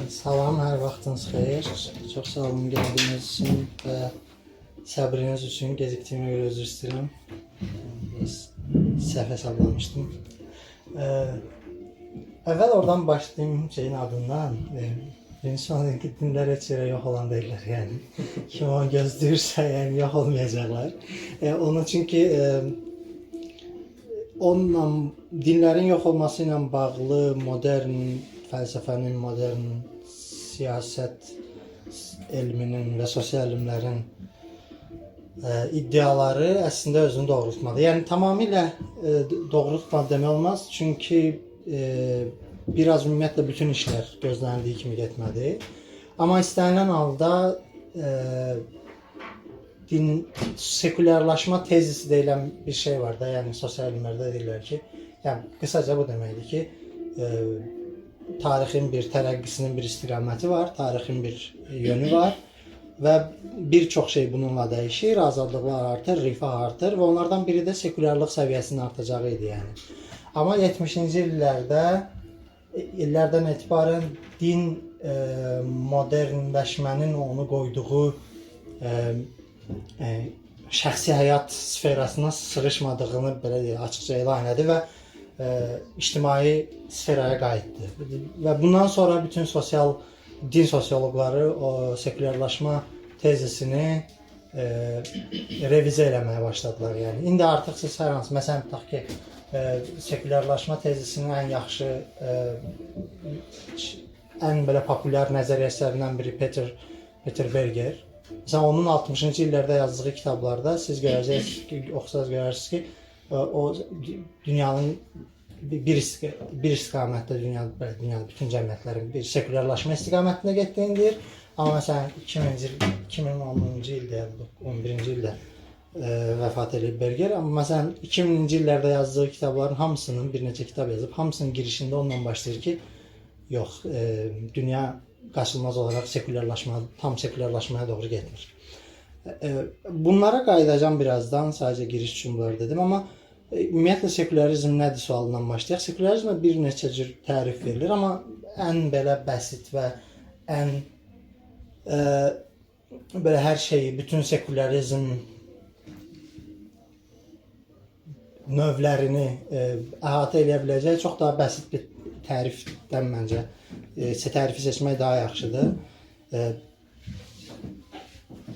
Salam, hər vaxtınız xeyir. Çox sağ olun gəldiyiniz üçün və səbriniz üçün gecikdiyimə görə üzr istəyirəm. Səhv hesablamışdım. Əvvəl oradan başlayayım şeyin adından. Birinci olan ki, dinlər heç yerə yox olan deyirlər. Yəni, kim onu gözləyirsə, yəni yox olmayacaqlar. Onun çünki onunla, dinlərin yox olması ilə bağlı modern fəlsəfənin, modern siyasət elminin və sosial elmlərin iddiaları əslində özünü doğrultmadı. Yəni tamamilə doğrultmadı demək olmaz. Çünki biraz ümumiyyətlə bütün işlər gözlənildiyi kimi getmədi. Amma istənilən halda sekulyarlaşma tezisi deyilən bir şey var da, yəni sosial elmlərdə deyirlər ki, yəni qısaca bu deməkdir ki, tarixin bir tərəqqisinin bir istiqaməti var, tarixin bir yönü var və bir çox şey bununla dəyişir, azadlıqlar artır, rifah artır və onlardan biri də sekulyarlıq səviyyəsinin artacağı idi yəni. Amma 70-ci illərdən etibarən din modernləşmənin onu qoyduğu şəxsi həyat sferasına sırışmadığını belə deyək, açıqca elan edir və ictimai sferaya qayıtdı. Və bundan sonra bütün din sosioloqları o sekulyarlaşma tezisini revizə eləməyə başladılar. Yəni indi artıq siz hər hansı, məsələn tutaq ki, sekulyarlaşma tezisinin ən yaxşı, ən belə populyar nəzəriyyəçilərindən biri Peter Berger. Məsələn, onun 60-cı illərdə yazdığı kitablarda siz oxusanız görərsiniz ki, o dünyanın bir istiqamətdə, dünyada bütün cəmiyyətlərin bir sekulyarlaşma istiqamətində getdiyini deyir. Amma məsələn 2010-cu ildə, 11-ci ildə vəfat edib Berger. Amma məsələn 2000-ci illərdə yazdığı kitabların hamısının, bir neçə kitab yazıb, hamısının girişində ondan başlayır ki, yox, dünya qaçılmaz olaraq tam sekulyarlaşmaya doğru getmir. Bunlara qayıdacağım birazdan, sadəcə giriş üçün bunları dedim, amma ümumiyyətlə sekülərizm nədir sualından başlayaq. Sekülərizmə bir neçə cür tərif verilir, amma ən belə bəsit və ən belə hər şeyi, bütün sekülərizm növlərini əhatə edə biləcək çox daha bəsit bir tərifdən məncə tərifi seçmək daha yaxşıdır.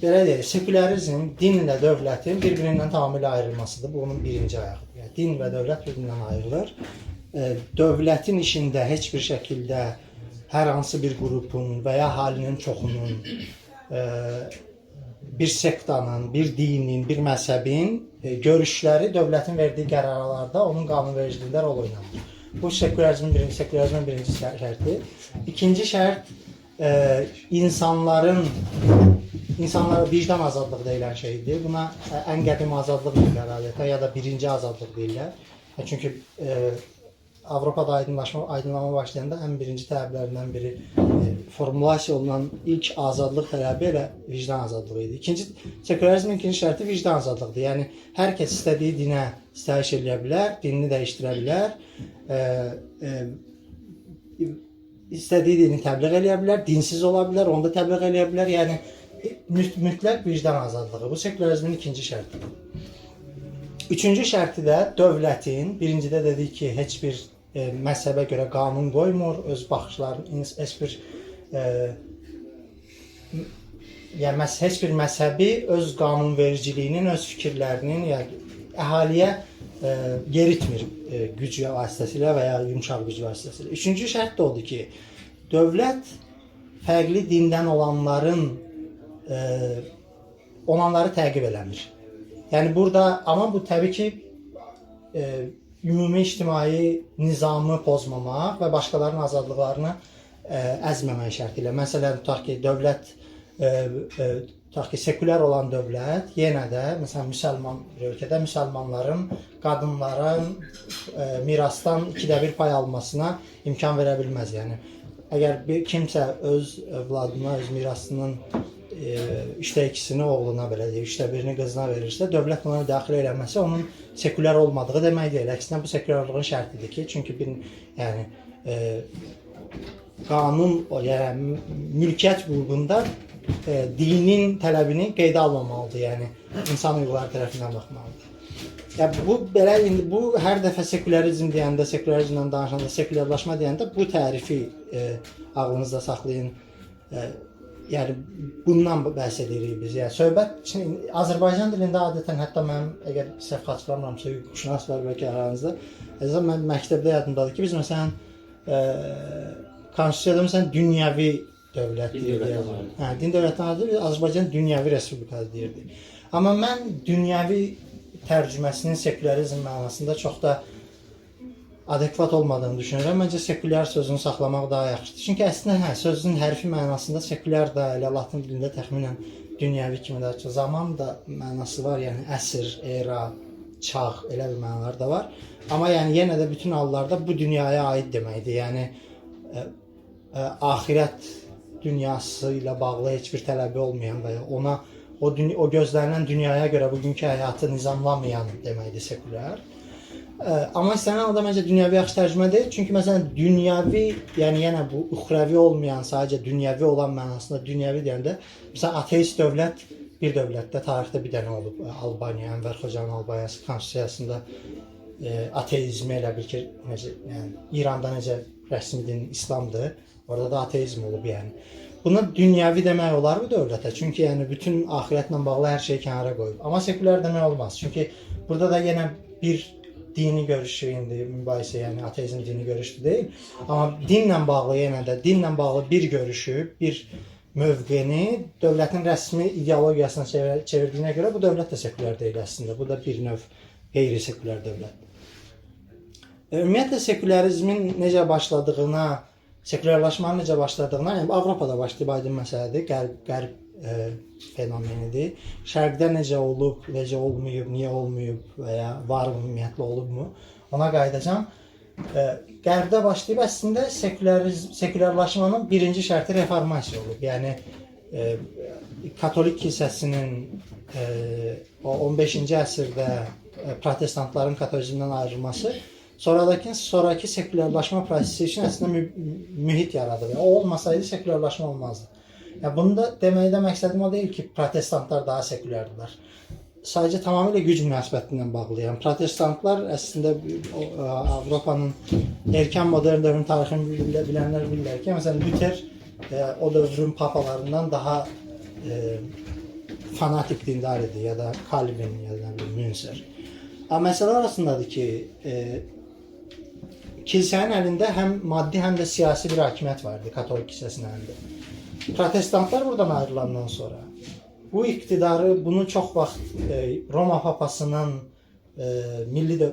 Belə deyək, sekülərizm dinlə dövlətin bir-birindən tamamilə ayrılmasıdır. Bu onun birinci ayağıdır. Yəni, din və dövlət bir-birindən ayrılır. Dövlətin işində heç bir şəkildə hər hansı bir qrupun və ya əhalinin çoxunun, bir sektanın, bir dinin, bir məzhəbin görüşləri dövlətin verdiyi qərarlarda onun qanunvericiliyində rol oynanır. Bu sekülərizmin birinci şərti. İkinci şərt insanlara vicdan azadlığı deyilən şeydir. Buna ən qədim azadlıq deyirlər adətən, ya da birinci azadlıq deyirlər. Çünki Avropada aydınlanma başlayanda ən birinci tələblərindən biri formulasiya olunan ilk azadlıq tələbi elə vicdan azadlığı idi. Sekülərizmin ikinci şərti vicdan azadlığıdır. Yəni, hər kəs istədiyi dinə sitayiş edə bilər, dinini dəyişdirə bilər, istədiyi dini təbliğ edə bilər, dinsiz ola bilər, onu da təbliğ edə bilər. Yəni, mütləq vicdan azadlığı. Bu sekülərizmin ikinci şərtidir. Üçüncü şərti də dövlətin, birincidə dedik ki, heç bir məzhəbə görə qanun qoymur, öz baxışlarını, heç bir məzhəbi öz qanunvericiliyinin, öz fikirlərinin əhaliyə yeritmir güc vasitəsilə və ya yumşaq güc vasitəsilə. Üçüncü şərt də odur ki, dövlət fərqli dindən olanları təqib eləmir. Yəni burada, amma bu təbii ki, ümumi ictimai nizamı pozmamaq və başqalarının azadlıqlarını əzməmək şərti ilə. Məsələn, tutaq ki, sekulyar olan dövlət yenə də, məsələn, müsəlman bir ölkədə müsəlmanların qadınların mirasdan 2/1 pay almasına imkan verə bilməz. Yəni, əgər kimsə öz övladına, öz mirasının 3/2-sini oğluna, belə deyək, 3/1-ni qızına verirsə, dövlət buna daxil eləməsi onun sekulyar olmadığı demək deyil. Əksinə bu sekulyarlığın şərtidir ki, çünki qanun, yəni mülkiyyət hüququnda dinin tələbini qeydə almamalıdır. Yəni insan hüquqları tərəfindən baxmalıdır. Ya bu belə indi bu hər dəfə sekülərizm deyəndə, sekülərizmdən danışanda, sekülərləşmə deyəndə bu tərifi ağlınızda saxlayın. Yəni bundan bəhs edirik biz. Yəni söhbət Azərbaycan dilində adətən hətta mənim əgər səhv xatırlamıramsa hüquqşünas var bəlkə aranızda. Əzizim mən məktəbdə yadımdadır ki, biz məsələn konstitusiyada məsələn dünyəvi dövlət deyirdik. Hə, din dövlətindən adı Azərbaycan dünyəvi respublikası deyirdik. Amma mən dünyəvi tərcüməsinin sekülərizm mənasında çox da adekvat olmadığını düşünürəm. Məncə sekülyar sözünü saxlamaq daha yaxşıdır. Çünki əslində sözün hərfi mənasında sekülyar da elə Latın dilində təxminən dünyəvi kimi də zaman da mənası var. Yəni əsr, era, çağ elə bir mənalar da var. Amma yəni yenə də bütün hallarda bu dünyaya aid deməkdir. Yəni axirət dünyası ilə bağlı heç bir tələbi olmayan və ya ona o gözlənilən dünyaya görə bugünkü həyatı nizamlamayan deməkdir sekülyar. Amma istənilən halda məncə dünyəvi yaxşı tərcümə deyil. Çünki məsələn dünyəvi, yəni yenə bu uxravi olmayan, sadəcə dünyəvi olan mənasında dünyəvi deyəndə məsələn ateist dövlət bir dövlətdə tarixdə bir dənə olub. Albaniya, Ənvər Xocanın Albaniyası konstitusiyasında ateizmi elə bil ki, necə, yəni İranda necə rəsmi din İslamdır, orada da ateizm olub yəni. Buna dünyəvi demək olar mı dövlətə? Çünki yəni bütün axirətlə bağlı hər şeyi kənara qoyub. Amma sekulyar demək olmaz. Çünki burada da yenə bir dini görüşü indi mübahisə, yəni ateizm dini görüşü deyil. Amma dinlə bağlı yenə də dinlə bağlı bir görüşü, bir mövqeni dövlətin rəsmi ideologiyasına çevirdiyinə görə bu dövlət də sekulyar deyil əslində. Bu da bir növ qeyri-sekulyar dövlət. Ümumiyyətlə sekülərizmin necə başladığına, sekulyarlaşmanın necə başladığına, yəni Avropada başlayıb aydın məsələdir, qərb fenomenidir. Şərqdə necə olub, necə olmayıb, niyə olmayıb və ya var ümumiyyətlə olubmu? Ona qayıdacağam. Qərbdə başlayıb əslində sekulyarlaşmanın birinci şərti reformasiya olub. Yəni Katolik kilsəsinin o 15-ci əsrdə protestantların katolizmdən ayrılması sonraki sekulyarlaşma prosesi üçün əslində mühit yaradır. O olmasaydı sekulyarlaşma olmazdı. Ya bunu da deməkdə məqsədim o deyil ki, protestantlar daha sekülyardılar. Sadəcə tamamilə güc münasibətindən bağlı. Yəni protestantlar əslində Avropanın erkən modern dövrün tarixini bilənlər bilirlər ki, məsələn Luther o dövrün papalarından daha fanatik dindar idi ya da Calvin ya da Münzer. Amma məsələ arasındadır ki, kilsənin əlində həm maddi, həm də siyasi bir hakimiyyət vardı Katolik kilsəsinin əlində. Protestantlar buradan ayrılandan sonra bu iqtidarı, bunu çox vaxt Roma papasının milli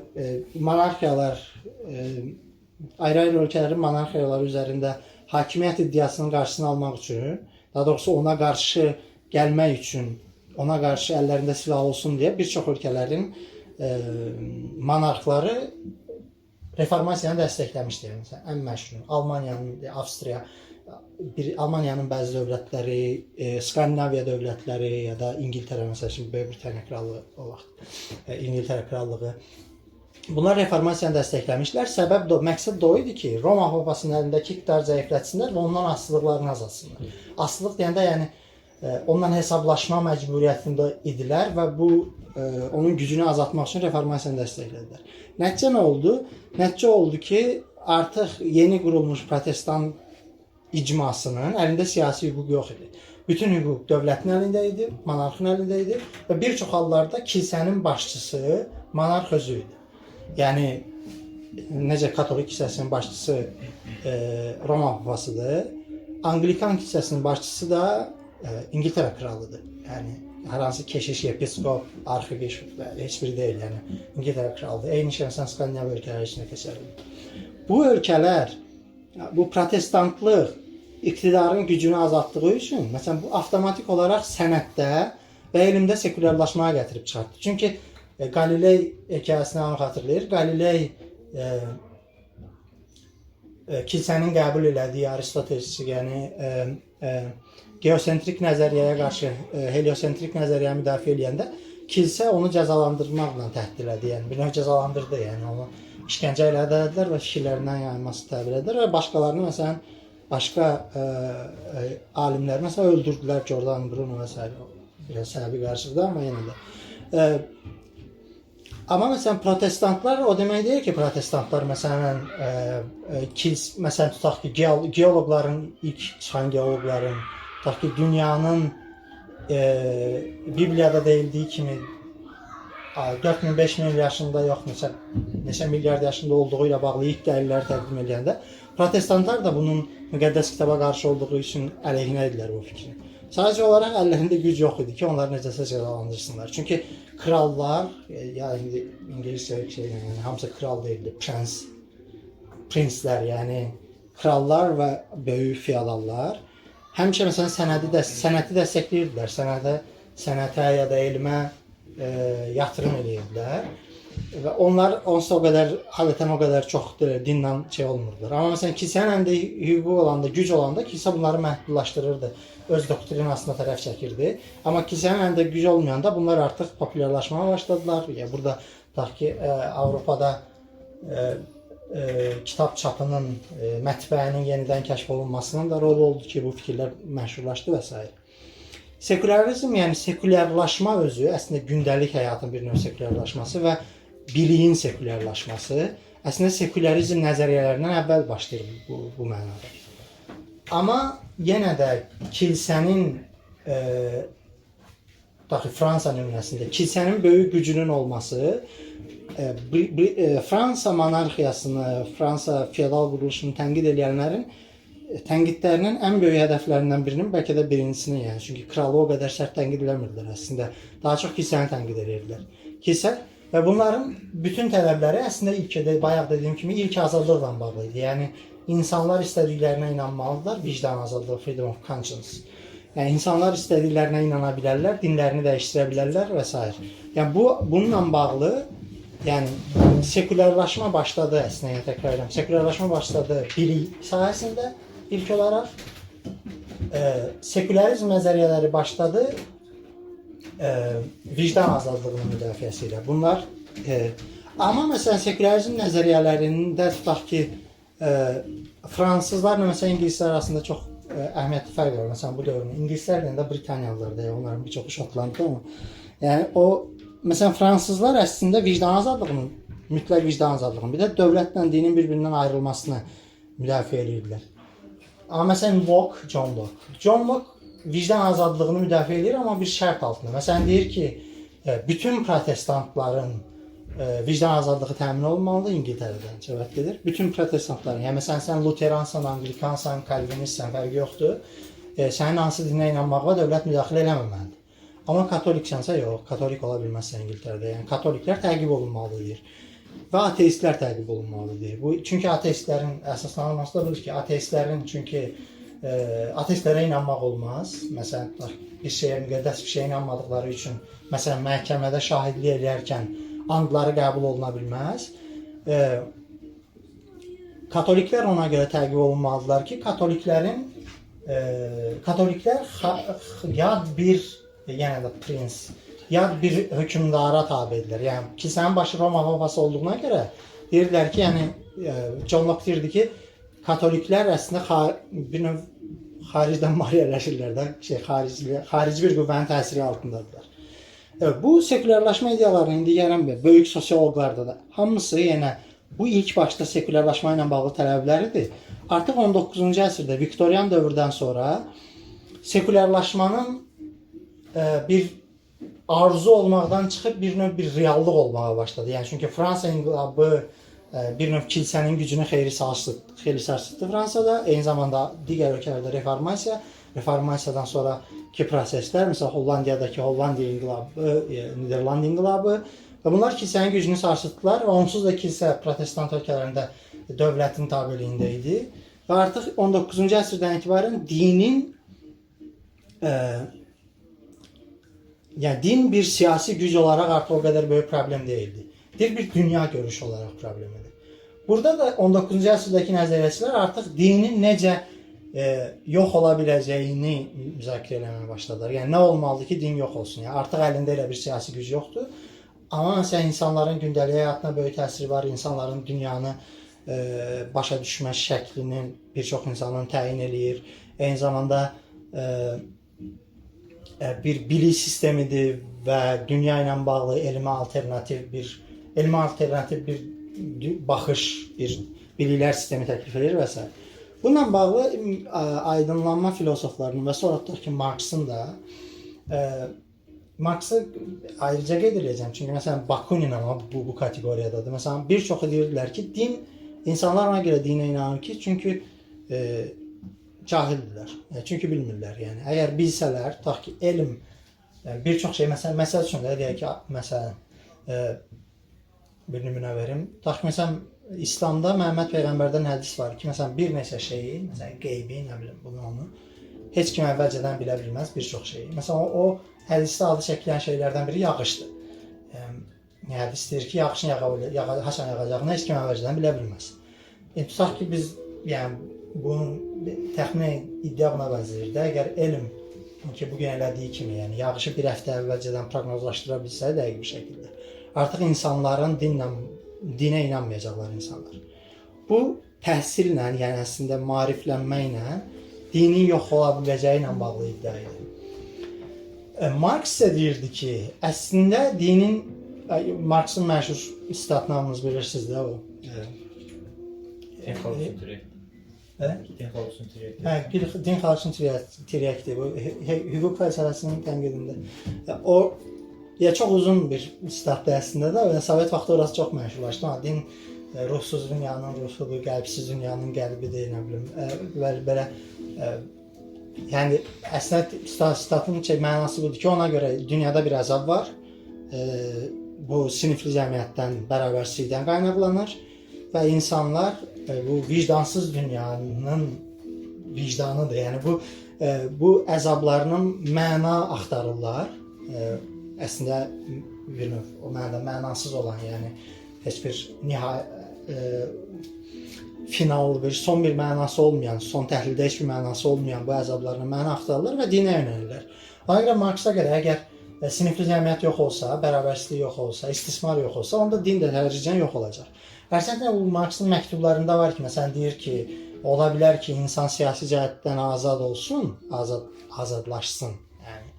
monarxiyalar, ayrı-ayrı ölkələrin monarxiyaları üzərində hakimiyyət iddiasının qarşısını almaq üçün, daha doğrusu ona qarşı gəlmək üçün, ona qarşı əllərində silah olsun deyə bir çox ölkələrin monarxları reformasiyanı dəstəkləmişdir. Məsələn, ən məşhur Almaniyanın, Avstriya, Almaniyanın bəzi dövlətləri, Skandinaviya dövlətləri ya da İngiltərə məsələn, şimdi Böyük Britaniya krallığı o vaxt, İngiltərə krallığı. Bunlar reformasiyanı dəstəkləmişlər. Səbəb də, məqsəd də o idi ki, Roma papasının əlindəki iqtidar zəiflətsinlər və ondan asılılıqlarını azalsınlar. Asılılıq deyəndə yəni ondan hesablaşma məcburiyyətində idilər və bu onun gücünü azaltmaq üçün reformasiyanı dəstəklədilər. Nəticə nə oldu? Nəticə oldu ki, artıq yeni qurulmuş protestan icmasının əlində siyasi hüquq yox idi. Bütün hüquq dövlətin əlində idi, monarxın əlində idi və bir çox hallarda kilsənin başçısı monarx özü idi. Yəni necə Katolik kilsəsinin başçısı Roma papasıdır, Anglikan kilsəsinin başçısı da İngiltərə kralıdır. Yəni hər hansı keşiş, episkop, arxibiskop heç biri deyil. Yəni İngiltərə kralıdır. Eyni şey Skandinaviya ölkələri içində keçərlidir. Bu ölkələr bu protestantlıq iqtidarın gücünü azaltdığı üçün, məsələn, bu avtomatik olaraq sənətdə və elmdə sekulyarlaşmaya gətirib çıxartdı. Çünki Qaliley hekayəsini hamı xatırlayır. Qaliley kilsənin qəbul elədiyi Aristoteles, yəni geosentrik nəzəriyyəyə qarşı heliosentrik nəzəriyyəni müdafiə edəndə kilsə onu cəzalandırmaqla təhdid elədi. Yəni bir növ cəzalandırdı, yəni onu işgəncə elədilər və fikirlərindən yayılması təbir edir və başqalarını məsələn başqa alimlər məsələn öldürdülər, Jordan Bruno və s. Biraz səbəbi qarşıdır, amma yenə də. Amma məsələn protestantlar o demək deyil ki, protestantlar məsələn məsələn tutaq ki, geoloqların, ilk çıxan geoloqların, tutaq ki, dünyanın Bibliyada deyildiyi kimi 4000-5000 yaşında yox, neçə milyard yaşında olduğu ilə bağlı ilk dəlilləri təqdim edəndə protestantlar da bunun müqəddəs kitaba qarşı olduğu üçün əleyhinə idilər bu fikri. Sadəcə olaraq əllərində güc yox idi ki, onları necəsə cəzalandırsınlar. Çünki krallar, yəni İngiliscə yəni hamısı kral deyildi, prinslər, yəni krallar və böyük feodallar həmişə məsələn sənəti dəstəkləyirdilər, sənətə ya da elmə yatırım edirdilər və onlar onsuz o qədər adətən o qədər çox dinlə olmurdular. Amma məsələn kilsənin əlində hüquq olanda, güc olanda kilsə bunları məhdudlaşdırırdı, öz doktrinasına tərəf çəkirdi. Amma kilsənin əlində güc olmayanda bunlar artıq populyarlaşmaya başladılar. Yəni burada tutaq ki, Avropada kitab çapının, mətbəənin yenidən kəşf olunmasının da rolu oldu ki, bu fikirlər məşhurlaşdı və s. Sekularizm, yəni sekulyarlaşma özü, əslində gündəlik həyatın bir növ sekulyarlaşması və biliyin sekulyarlaşması, əslində sekularizm nəzəriyyələrindən əvvəl başlayır bu mənada. Amma yenə də kilsənin, Fransa nümunəsində, kilsənin böyük gücünün olması, Fransa monarxiyasını, Fransa feodal quruluşunu tənqid edənlərin tənqidlərinin ən böyük hədəflərindən birinin, bəlkə də birincisini, yəni çünki kralı o qədər sərt tənqid eləmirdilər əslində. Daha çox kilsəni tənqid edirdilər. Kilsə və bunların bütün tələbləri əslində bayaq dediyim kimi ilk azadlıqla bağlı idi. Yəni insanlar istədiklərinə inanmalıdırlar, vicdan azadlığı, freedom of conscience. Yəni insanlar istədiklərinə inana bilərlər, dinlərini dəyişdirə bilərlər və s. Yəni bununla bağlı, yəni sekulyarlaşma başladı əslində, təkrar edirəm. Sekulyarlaşma başladı bilik sahəsində. İlk olaraq sekülərizm nəzəriyyələri başladı vicdan azadlığının müdafiəsi ilə. Bunlar amma məsələn sekülərizm nəzəriyyələrində tutaq ki, fransızlarla məsələn ingilislər arasında çox əhəmiyyətli fərq var. Məsələn bu dövrdə ingilislərlə də Britaniyalılar da, onların bir çoxu Şotlandlı amma yəni o məsələn fransızlar əslində vicdan azadlığının, mütləq vicdan azadlığını, bir də dövlətlə dinin bir-birindən ayrılmasını müdafiə edirdilər. Amma məsələn John Locke vicdan azadlığını müdafiə edir, amma bir şərt altında. Məsələn deyir ki, bütün protestantların vicdan azadlığı təmin olunmalıdır, İngiltərədən söhbət edir. Bütün protestantların, yəni məsələn sən luteransan, anglikansan, kalvinistsən, fərqi yoxdur. Sənin hansı dinə inanmağa dövlət müdaxilə eləməməlidir. Amma katoliksansa yox, katolik ola bilməzsən İngiltərədə. Yəni katoliklər təqib olunmalıdır və ateistlər təqib olunmalıdır. Çünki ateistlərin əsaslanması da budur ki, ateistlərə inanmaq olmaz. Məsələn, bir şeyə, müqəddəs bir şeyə inanmadıqları üçün, məsələn, məhkəmədə şahidlik edərkən andları qəbul oluna bilməz. Katoliklər ona görə təqib olunmalıdırlar ki, katoliklər yad bir, yenə də prins, yad bir hökmdara tabidirlər. Yəni, kilsənin başı Roma papası olduğuna görə deyirlər ki, yəni, John Locke deyirdi ki, katoliklər əslində bir növ xaricdən maliyyələşirlər də, xarici bir qüvvənin təsiri altındadırlar. Bu sekulyarlaşma ideyalarını indi gələn böyük sosioloqlarda da hamısı yenə bu ilk başda sekulyarlaşma ilə bağlı tələbləridir. Artıq 19-cu əsrdə, Viktorian dövrdən sonra sekulyarlaşmanın bir arzu olmaqdan çıxıb bir növ bir reallıq olmağa başladı. Yəni çünki Fransa inqilabı bir növ kilsənin gücünü xeyli sarsıtdı Fransada. Eyni zamanda digər ölkələrdə reformasiyadan sonraki proseslər, məsələn Hollandiyadakı Hollandiya inqilabı, Niderland inqilabı və bunlar kilsənin gücünü sarsıtdılar və onsuz da kilsə protestant ölkələrində dövlətin tabeliyində idi və artıq 19-cu əsrdən etibarən din bir siyasi güc olaraq artıq o qədər böyük problem deyildi. Bir dünya görüşü olaraq problemidir. Burada da 19-cu əsrdəki nəzəriyyəçilər artıq dinin necə yox ola biləcəyini müzakirə eləməyə başladılar. Yəni nə olmalıdır ki, din yox olsun? Yəni artıq əlində elə bir siyasi güc yoxdur. Amma məsələn insanların gündəlik həyatına böyük təsiri var, insanların dünyanı başa düşmə şəklini bir çox insanın təyin eləyir. Eyni zamanda bir bilik sistemidir və dünya ilə bağlı elmə alternativ bir baxış, bir biliklər sistemi təklif edir və s. Bununla bağlı aydınlanma filosoflarının və sonra tutaq ki, Marksın da Marks'ı ayrıca qeyd edəcəm. Çünki məsələn Bakunin amma bu kateqoriyadadır. Məsələn bir çoxu deyirlər ki, insanlar ona görə dinə inanır ki, çünki cahildirlər. Çünki bilmirlər. Yəni əgər bilsələr, tutaq ki, elm bir çox şey məsəl üçün də deyək ki, məsələn bir nümunə verim. Tutaq ki, məsələn İslamda Məhəmməd peyğəmbərdən hədis var ki, məsələn bir neçə şeyi, məsələn qeybi, nə bilim, bunu heç kim əvvəlcədən bilə bilməz bir çox şeyi. Məsələn o hədisdə adı çəkilən şeylərdən biri yağışdır. Hədis deyir ki, yağışın haçan yağacağını heç kim əvvəlcədən bilə bilməz. Tutaq ki, biz bunun təxminən iddia buna bənzəyir də, əgər elm ki, bugün elədiyi kimi, yəni yağışı bir həftə əvvəlcədən proqnozlaşdıra bilsə dəqiq bir şəkildə, artıq insanların dinə inanmayacaqlar insanlar. Bu təhsillə, yəni əslində maariflənməklə dinin yox ola biləcəyi ilə bağlı iddia edir. Marks isə deyirdi ki, əslində dinin, Marksın məşhur statını hamınız bilirsiniz də o. Din xalqın tiryəkidir. Bu hüquq fəlsəfəsinin tənqidində. O çox uzun bir statdır əslində də. Sovet vaxtı orası çox məşhurlaşdı. Din ruhsuz dünyanın ruhudur, qəlbsiz dünyanın qəlbidir, nə bilim. Belə yəni əslində statın mənası budur ki, ona görə dünyada bir əzab var. Bu sinifli cəmiyyətdən, bərabərsizlikdən qaynaqlanır və insanlar bu vicdansız dünyanın vicdanıdır. Yəni bu əzablarının məna axtarırlar. Əslində bir növ o mənasız olan, yəni heç bir final son bir mənası olmayan, son təhlildə heç bir mənası olmayan bu əzablarına məna axtarırlar və dinə yönəlirlər. Ona görə Marksa görə əgər sinifli cəmiyyət yox olsa, bərabərsizlik yox olsa, istismar yox olsa, onda din də tədricən yox olacaq. Əslində bu Marksın məktublarında var ki, məsələn deyir ki, ola bilər ki, insan siyasi cəhətdən azad olsun, azadlaşsın. Yəni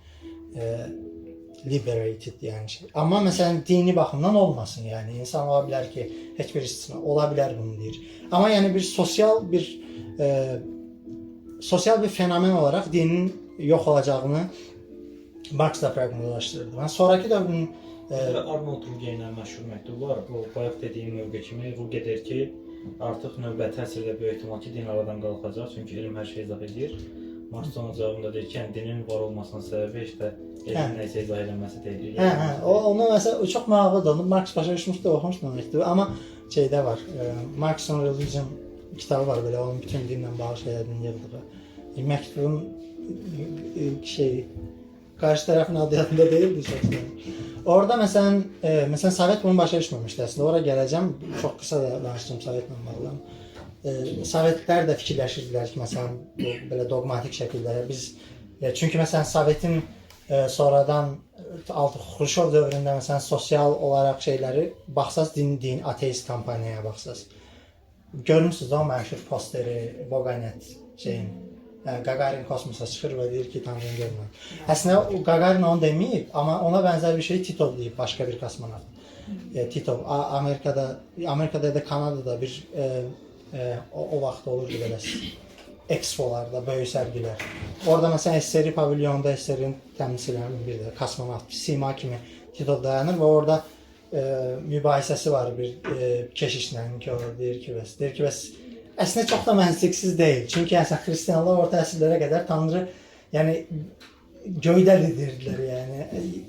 liberated, yəni şey. Amma məsələn dini baxımdan olmasın, yəni insan ola bilər ki, heç bir istisna ola bilər bunu deyir. Amma yəni bir sosial bir fenomen olaraq dinin yox olacağını Marks da proqnozlaşdırırdı. Mən sonrakı dövrün Arnold Ruge ilə məşhur məktub var. O bayaq dediyim mövqe kimi Ruge deyir ki, artıq növbəti əsrdə böyük ehtimal ki, din aradan qalxacaq, çünki elm hər şey izah edir. Marks onun cavabında deyir ki, dinin var olmasının səbəbi işte elmin nəsə izah edilməsi deyil. Ona məsələn çox maraqlıdır. Onu Marks başa düşmüşdü, oxumuşdu məktubu. Amma şeydə var, Marks'ın Religion kitabı var belə, onun bütün dinlə bağlı şeylərini yığdığı. Məktubun qarşı tərəfin adı yadında deyildi şəxsən. Orada məsələn Sovet bunu başa düşməmişdi əslində. Ora gələcəm, çox qısa da danışacağım Sovetlə bağlı. Sovetlər də fikirləşirdilər ki, məsələn belə dogmatik şəkildə biz çünki məsələn Sovetin sonradan Xruşov dövründə məsələn sosial olaraq şeyləri baxsaz din ateist kampaniyaya baxsaz. Görmüsünüz o məşhur posteri Boganet şeyin Gagarin kosmosa çıxır və deyir ki, Tanrını görmür. Əslində Gagarin onu deməyib, amma ona bənzər bir şey Titov deyib, başqa bir kosmonavt. Titov Amerikada ya da Kanadada bir o vaxt olurdu belə expolarda, böyük sərgilər. Orada məsələn SSR pavilyonda SSR'in təmsilçilərinin bir də kosmonavt sima kimi Titov dayanır və orada mübahisəsi var bir keşişlə ki, o deyir ki, bəs əslində çox da məntiqsiz deyil. Çünki xristianlar orta əsrlərə qədər Tanrı göydə edirdilər,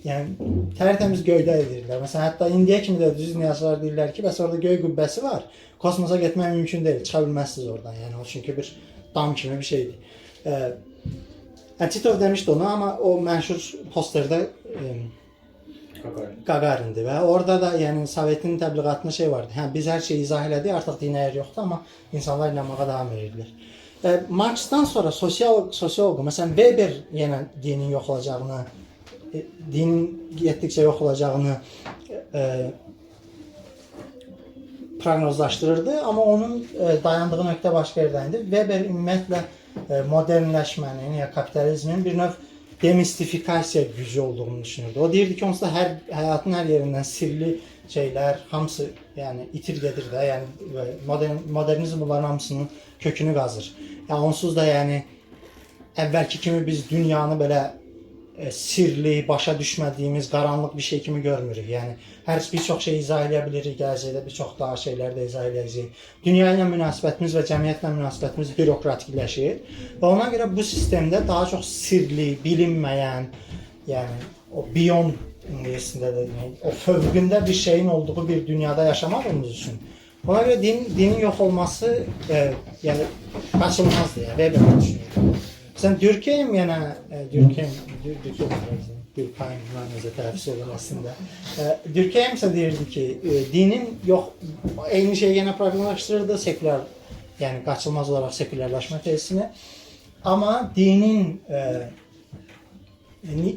yəni tərtəmiz göydə edirdilər. Məsələn, hətta indiyə kimi də düz dünyasılar deyirlər ki, bəs orada göy qübbəsi var, kosmosa getmək mümkün deyil, çıxa bilməzsiniz oradan. Yəni o çünki bir dam kimi bir şeydir. Titov demişdi onu, amma o məşhur posterdə Qaqarindir və orada da yəni Sovetin təbliğatında şey vardı. Biz hər şeyi izah elədik, artıq dinə yer yoxdur, amma insanlar inanmağa davam edirlər. Marksdan sonra sosioloq, məsələn Weber yenə dinin yox olacağını, dinin getdikcə yox olacağını proqnozlaşdırırdı, amma onun dayandığı nöqtə başqa yerdən idi. Weber ümumiyyətlə modernləşmənin ya kapitalizmin bir növ demistifikasiya gücü olduğunu düşünürdü. O deyirdi ki, onsuz da həyatın hər yerindən sirli şeylər hamısı yəni itir gedir də, yəni modernizm bunların hamısının kökünü qazır. Yəni onsuz da yəni əvvəlki kimi biz dünyanı belə sirli, başa düşmədiyimiz qaranlıq bir şey kimi görmürük. Yəni bir çox şey izah edə bilirik, gələcəkdə bir çox daha şeylər də izah edəcəyik. Dünya ilə münasibətimiz və cəmiyyətlə münasibətimiz bürokratikləşir və ona görə bu sistemdə daha çox sirli, bilinməyən, yəni o biyon ingiliscəsində də o fövqündə bir şeyin olduğu bir dünyada yaşamağımız üçün. Ona görə dinin yox olması yəni qaçılmazdır. Yəni Weber düşünür. Sen Durkheim yenə Durkheim mənəcə tərəfsi olur əslində. Durkheim isə deyirdi ki, dinin yox, eyni şeyi yenə proqnozlaşdırırdı, sekulyar, yəni qaçılmaz olaraq sekulyarlaşma tezisini. Amma dinin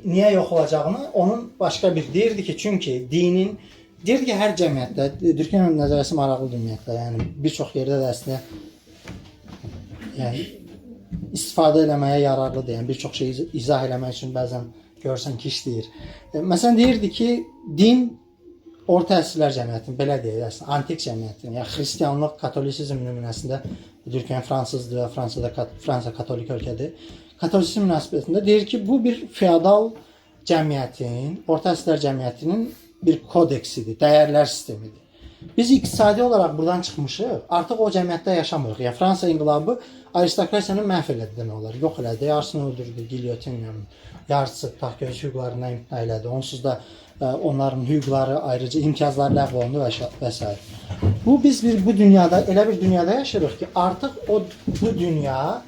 niyə yox olacağını onun başqa bir deyirdi ki, çünki dinin deyirdi ki, hər cəmiyyətdə, Durkheim nəzəriyyəsi maraqlıdır ümumiyyətlə, yəni bir çox yerdə də əslində yəni istifadə eləməyə yararlıdır. Yəni bir çox şeyi izah eləmək üçün bəzən görsən ki, işləyir. Məsələn deyirdi ki, din orta əsrlər cəmiyyətinin, belə deyək, əslində antik cəmiyyətin, yəni xristianlıq, katolisizm nümunəsində Durkheim fransızdır, Fransa katolik ölkədir. Katolisizm münasibətində deyir ki, bu bir feodal cəmiyyətin, orta əsrlər cəmiyyətinin bir kodeksidir, dəyərlər sistemidir. Biz iqtisadi olaraq buradan çıxmışıq, artıq o cəmiyyətdə yaşamırıq. Yəni Fransa inqilabı aristokrasiyanı məhv elədi demək olar. Yox elədi, yarısını öldürdü, gilyotinlə, yarısı tutaq ki, öz hüquqlarından imtina elədi. Onsuz da onların hüquqları, ayrıca imtiyazları ləğv olundu və s. Biz bu dünyada, elə bir dünyada yaşayırıq ki, artıq bu dünya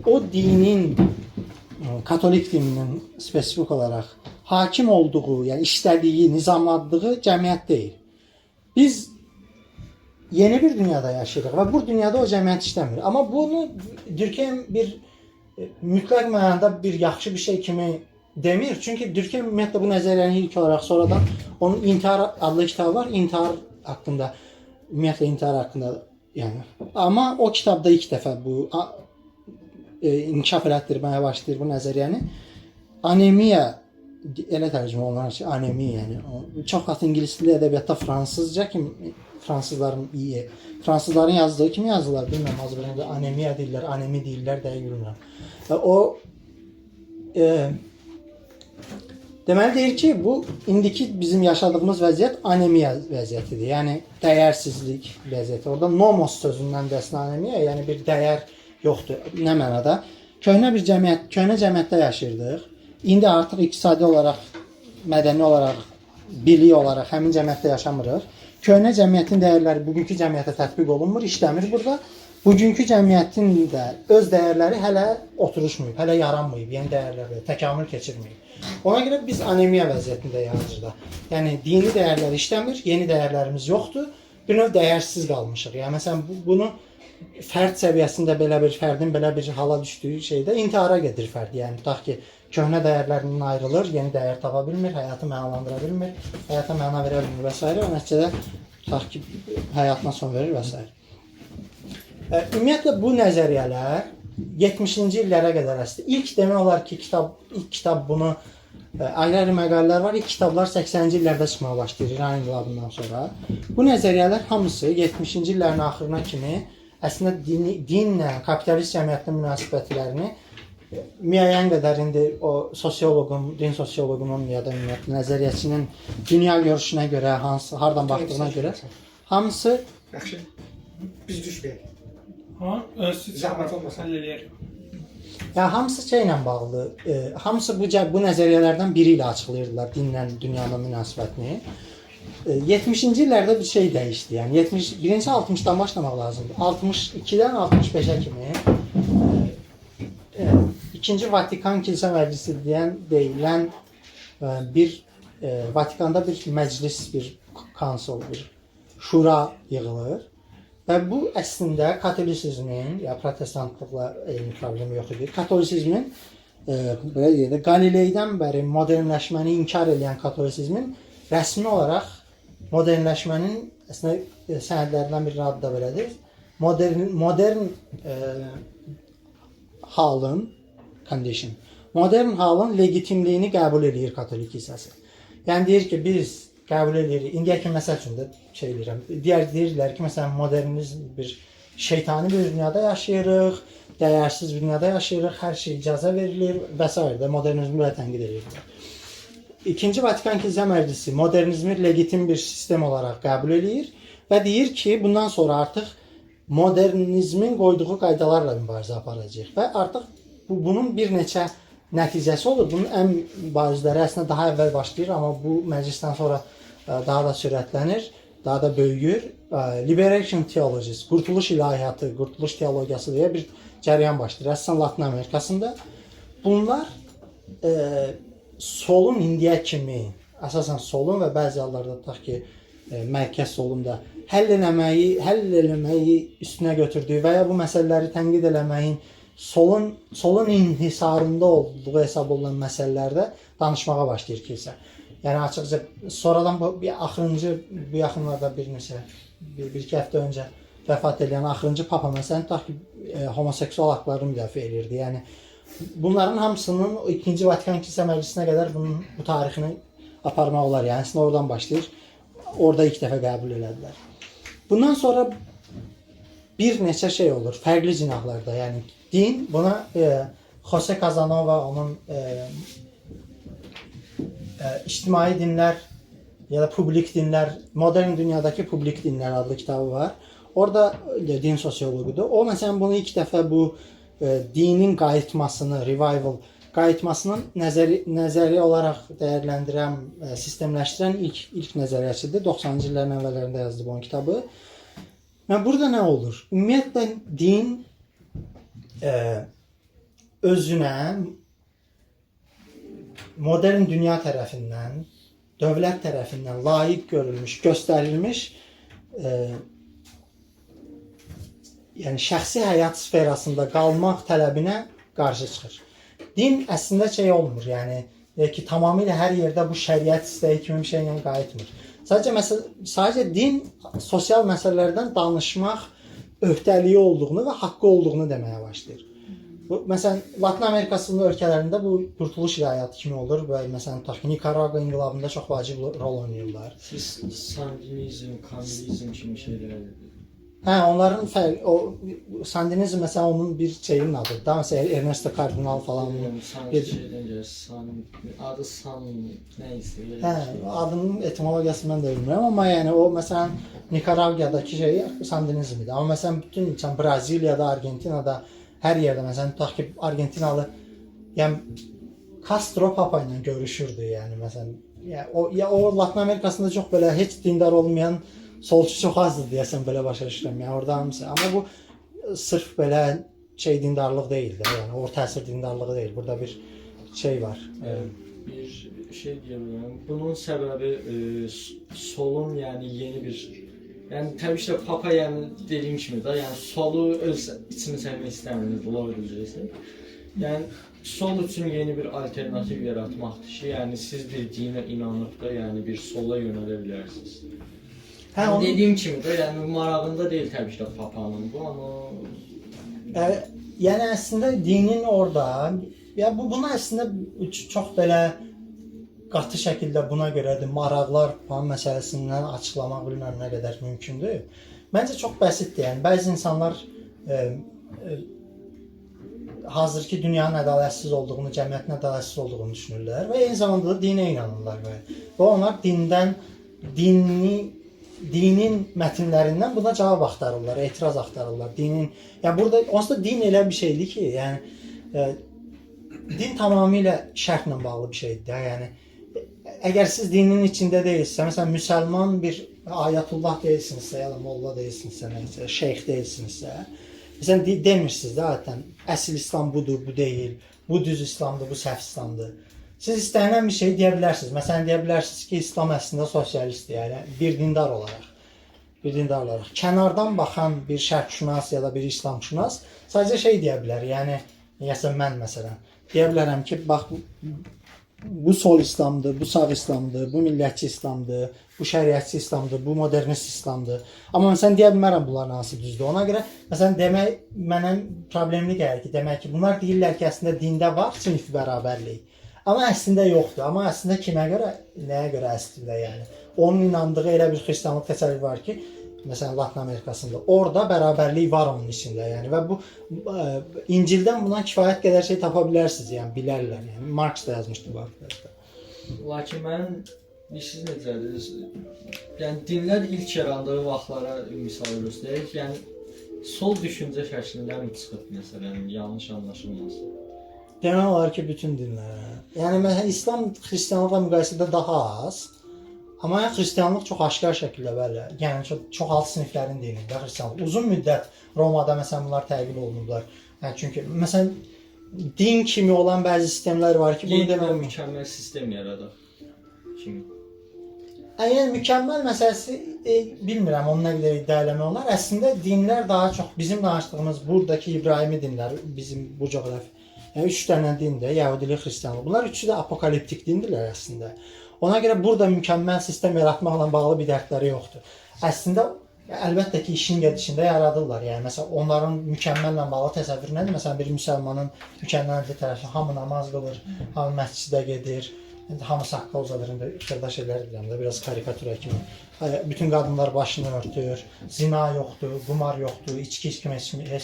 o dinin, katolik dininin spesifik olaraq hakim olduğu, yəni işlədiyi, nizamladığı cəmiyyət deyil. Biz yeni bir dünyada yaşayırıq və bu dünyada o cəmiyyət işləmir. Amma bunu Durkheim bir mütləq mənada bir yaxşı bir şey kimi demir. Çünki Durkheim ümumiyyətlə bu nəzəriyyəni ilk olaraq sonradan onun İntihar adlı kitabı var. İntihar haqqında, ümumiyyətlə intihar haqqında yəni. Amma o kitabda ilk dəfə bu inkişaf elətdirməyə başlayır bu nəzəriyyəni. Anemiya elə tərcümə olunur ki, anemiya yəni. Çox vaxt ingilis dili ədəbiyyatda fransızca kimi Fransızların yazdığı kimi yazırlar. Bilməm, Azərbaycanda anemiya deyirlər, anemi deyirlər, dəqiq bilmirəm. O deməli deyir ki, bu indiki bizim yaşadığımız vəziyyət anemiya vəziyyətidir. Yəni dəyərsizlik vəziyyəti. Orada nomos sözündən dəsnə anemiya, yəni bir dəyər yoxdur. Nə mənada? Köhnə cəmiyyətdə yaşayırdıq. İndi artıq iqtisadi olaraq, mədəni olaraq, bilik olaraq həmin cəmiyyətdə yaşamırıq. Köhnə cəmiyyətin dəyərləri bugünkü cəmiyyətə tətbiq olunmur, işləmir burada. Bugünkü cəmiyyətin də öz dəyərləri hələ oturuşmayıb, hələ yaranmayıb, yeni dəyərlərlə təkamül keçirməyib. Ona görə biz anemiya vəziyyətində hazırda. Yəni dini dəyərlər işləmir, yeni dəyərlərimiz yoxdur. Bir növ dəyərsiz qalmışıq. Yəni məsələn bunu fərd səviyyəsində fərdin belə bir hala düşdüyü şeydə intihara gedir fərd. Yəni tutaq ki, köhnə dəyərlərindən ayrılır, yeni dəyər tapa bilmir, həyatı mənalandıra bilmir, həyata məna verə bilmir və s. və nəticədə tutaq ki, həyatına son verir və s. Ümumiyyətlə bu nəzəriyyələr 70-ci illərə qədər əsdi. İlk demək olar ki, ilk kitab bunu ayrı-ayrı məqalələr var. İlk kitablar 80-ci illərdə çıxmağa başlayır İran inqilabından sonra. Bu nəzəriyyələr hamısı 70-ci illərin axırına kimi əslində dinlə, kapitalist cəmiyyətin münasibətlərini müəyyən qədər indi o din sosioloqunun ya da ümumiyyətlə nəzəriyyəçinin dünya görüşünə görə, hardan baxdığına görə hamısı yaxşı. Biz düşməyək. Siz zəhmət olmasa həll eləyərik. Yəni hamısı şeylə bağlı, hamısı bu nəzəriyyələrdən biri ilə açıqlayırdılar dinlə dünyanın münasibətini. 70-ci illərdə bir şey dəyişdi. Yəni birinci 60-dan başlamaq lazımdır. 62-dən 65-ə kimi İkinci Vatikan Kilsə Məclisi deyilən bir Vatikanda bir məclis, bir konsol, bir şura yığılır. Və bu əslində katolisizmin, ya protestantlıqla eyni problemi yox idi. Katolisizmin belə deyək də Qalileydən bəri modernləşməni inkar edən katolisizmin rəsmi olaraq modernləşmənin əslində sənədlərindən birinin adı da belədir. Modern halın condition. Modern halın legitimliyini qəbul edir katolik kilsəsi. Yəni deyir ki, biz qəbul edirik. İndiyə kimi məsəl üçün də şey deyirəm. Deyirlər ki, məsələn modernizm bir şeytani bir dünyada yaşayırıq, dəyərsiz bir dünyada yaşayırıq, hər şey icazə verilir və s. də modernizmi belə tənqid edirlər. İkinci Vatikan Kilsə Məclisi modernizmi legitim bir sistem olaraq qəbul edir və deyir ki, bundan sonra artıq modernizmin qoyduğu qaydalarla mübarizə aparacaq və artıq bunun bir neçə nəticəsi olur. Bunun ən barizləri əslində daha əvvəl başlayır, amma bu məclisdən sonra daha da sürətlənir, daha da böyüyür. Liberation Theologies, qurtuluş ilahiyyatı, qurtuluş teologiyası deyə bir cərəyan başlayır. Əslən Latın Amerikasında bunlar solun indiyə kimi, əsasən solun və bəzi hallarda tutaq ki, mərkəz solun da həll eləməyi üstünə götürdüyü və ya bu məsələləri tənqid eləməyin solun inhisarında olduğu hesab olunan məsələlərdə danışmağa başlayır kilsə. Yəni açıqca sonradan bu yaxınlarda bir-iki həftə öncə vəfat edən axırıncı papa məsələn tutaq ki, homoseksual haqlarını müdafiə edirdi. Yəni bunların hamısının 2-ci Vatikan Kilsə Məclisinə qədər bu tarixini aparmaq olar. Yəni əslində oradan başlayır. Orada ilk dəfə qəbul elədilər. Bundan sonra bir neçə şey olur, fərqli cinahlarda. Yəni din buna Jose Casanova onun ictimai dinlər ya da publik dinlər, modern dünyadakı publik dinlər adlı kitabı var. Orada din sosioloqudur. O məsələn bunu ilk dəfə bu dinin qayıtmasını, revival qayıtmasının nəzəri olaraq dəyərləndirən, sistemləşdirən ilk nəzəriyyəçidir. 90-cı illərin əvvəllərində yazdı bu kitabı. Və burada nə olur? Ümumiyyətlə din özünə modern dünya tərəfindən, dövlət tərəfindən layiq görülmüş, göstərilmiş yəni şəxsi həyat sferasında qalmaq tələbinə qarşı çıxır. Din əslində şey olmur, yəni ki, tamamilə hər yerdə bu şəriət istəyi kimi bir şeylə qayıtmır. Sadəcə din sosial məsələlərdən danışmaq öhdəliyi olduğunu və haqqı olduğunu deməyə başlayır. Məsələn, Latın Amerikasının ölkələrində bu qurtuluş ilahiyyatı kimi olur və məsələn, Nikaragua inqilabında çox vacib rol oynayırlar. Siz sandinizm, kommunizm kimi şeylər hə, onların sandinizm məsələn onun bir şeyinin adıdır. Daha məsələn Ernesto Cardinal falan. şeydən gəlir, adı san nəysə. Hə, adının etimologiyasını mən də bilmirəm, amma yəni o məsələn Nikaraguadakı şey sandinizmdir. Amma məsələn bütün Braziliyada, Argentinada hər yerdə məsələn tutaq ki, Argentinalı yəni Castro papa ilə görüşürdü, yəni məsələn o Latın Amerikasında çox belə heç dindar olmayan solçu çox azdır deyəsən belə başa düşürəm. Yəni orada hamısı, amma bu sırf belə şey dindarlıq deyil də, yəni orta əsr dindarlığı deyil. Burada bir şey var. Bir şey deyirəm. Bunun səbəbi solun yəni yeni bir təbii ki, papa yəni dediyim kimi də, yəni solu öz içini sevmək istəmir, olabilirsə. Yəni sol üçün yeni bir alternativ yaratmaqdır ki, yəni siz bir dinə inanıb da, yəni bir sola yönələ bilərsiniz. Hə, dediyim kimi də, yəni marağında deyil təbii ki, papanın bu, amma yəni əslində dinin orada, yəni bunu əslində çox belə qatı şəkildə buna görədir, maraqlar falan məsələsindən açıqlamaq bilməm nə qədər mümkündür. Məncə çox bəsitdir. Yəni bəzi insanlar hazırki dünyanın ədalətsiz olduğunu, cəmiyyətin ədalətsiz olduğunu düşünürlər və eyni zamanda da dinə inanırlar və onlar dinin mətnlərindən buna cavab axtarırlar, etiraz axtarırlar. Yəni burada onsuz da din elə bir şeydir ki, yəni din tamamilə şərtlə bağlı bir şeydir. Yəni əgər siz dinin içində deyilsinizsə, məsələn müsəlman bir ayətullah deyilsinizsə, ya da molla deyilsinizsə, nəysə, şeyx deyilsinizsə, məsələn demirsiniz də adətən əsl İslam budur, bu deyil, bu düz İslamdır, bu səhv İslamdır. Siz istənilən bir şey deyə bilərsiniz. Məsələn deyə bilərsiniz ki, İslam əslində sosialistdir, yəni bir dindar olaraq. Kənardan baxan bir şərqşünas ya da bir İslamşünas sadəcə şey deyə bilər. Yəni mən məsələn deyə bilərəm ki, bax bu sol İslamdır, bu sağ İslamdır, bu millətçi İslamdır, bu şəriətçi İslamdır, bu modernist İslamdır. Amma məsələn deyə bilmərəm bunların hansı düzdür. Ona görə məsələn demək mənə problemli gəlir ki, demək ki, bunlar deyirlər ki, əslində dində var sinfi bərabərlik. Amma əslində yoxdur. Amma əslində kimə görə, nəyə görə əslində yəni? Onun inandığı elə bir xristianlıq təsəvvürü var ki, məsələn Latın Amerikasında orada bərabərlik var onun içində, yəni və bu İncildən buna kifayət qədər şey tapa bilərsiniz, yəni bilərlər, yəni Marks da yazmışdı bu haqqda. Lakin mənim siz necədir? Yəni dinlər ilk yarandığı vaxtlara misal göstərək. Yəni sol düşüncə şəklindən çıxıb məsələn, yanlış anlaşılmasın. Demək olar ki, bütün dinlərə. Yəni məsələn İslam xristianlıqla müqayisədə daha az. Amma xristianlıq çox aşkar şəkildə bəli, yəni çox alt siniflərin dinində xristianlıq. Uzun müddət Romada məsələn bunlar təqib olunublar. Yəni çünki məsələn din kimi olan bəzi sistemlər var ki, bunu demək mükəmməl sistem yaradaq kimi. Yəni mükəmməl məsələsi bilmirəm, onu nə qədər iddia eləmək olar. Əslində dinlər daha çox bizim danışdığımız buradakı İbrahimi dinlər, bizim bu coğrafi. Yəni 3 dənə dindir, Yəhudilik, xristianlıq. Bunlar üçü də apokaliptik dindirlər əslində. Ona görə burada mükəmməl sistem yaratmaqla bağlı bir dərdləri yoxdur. Əslində əlbəttə ki, işin gedişində yaradırlar. Yəni məsələn onların mükəmməlla bağlı təsəvvürü nədir? Məsələn bir müsəlmanın mükəmməl bir tərəfi hamı namaz qılır, hamı məscidə gedir, hamı saqqal uzadır. Xırda şeylər deyirəm də, biraz karikatura kimi. Bütün qadınlar başını örtür, zina yoxdur, qumar yoxdur, içki heç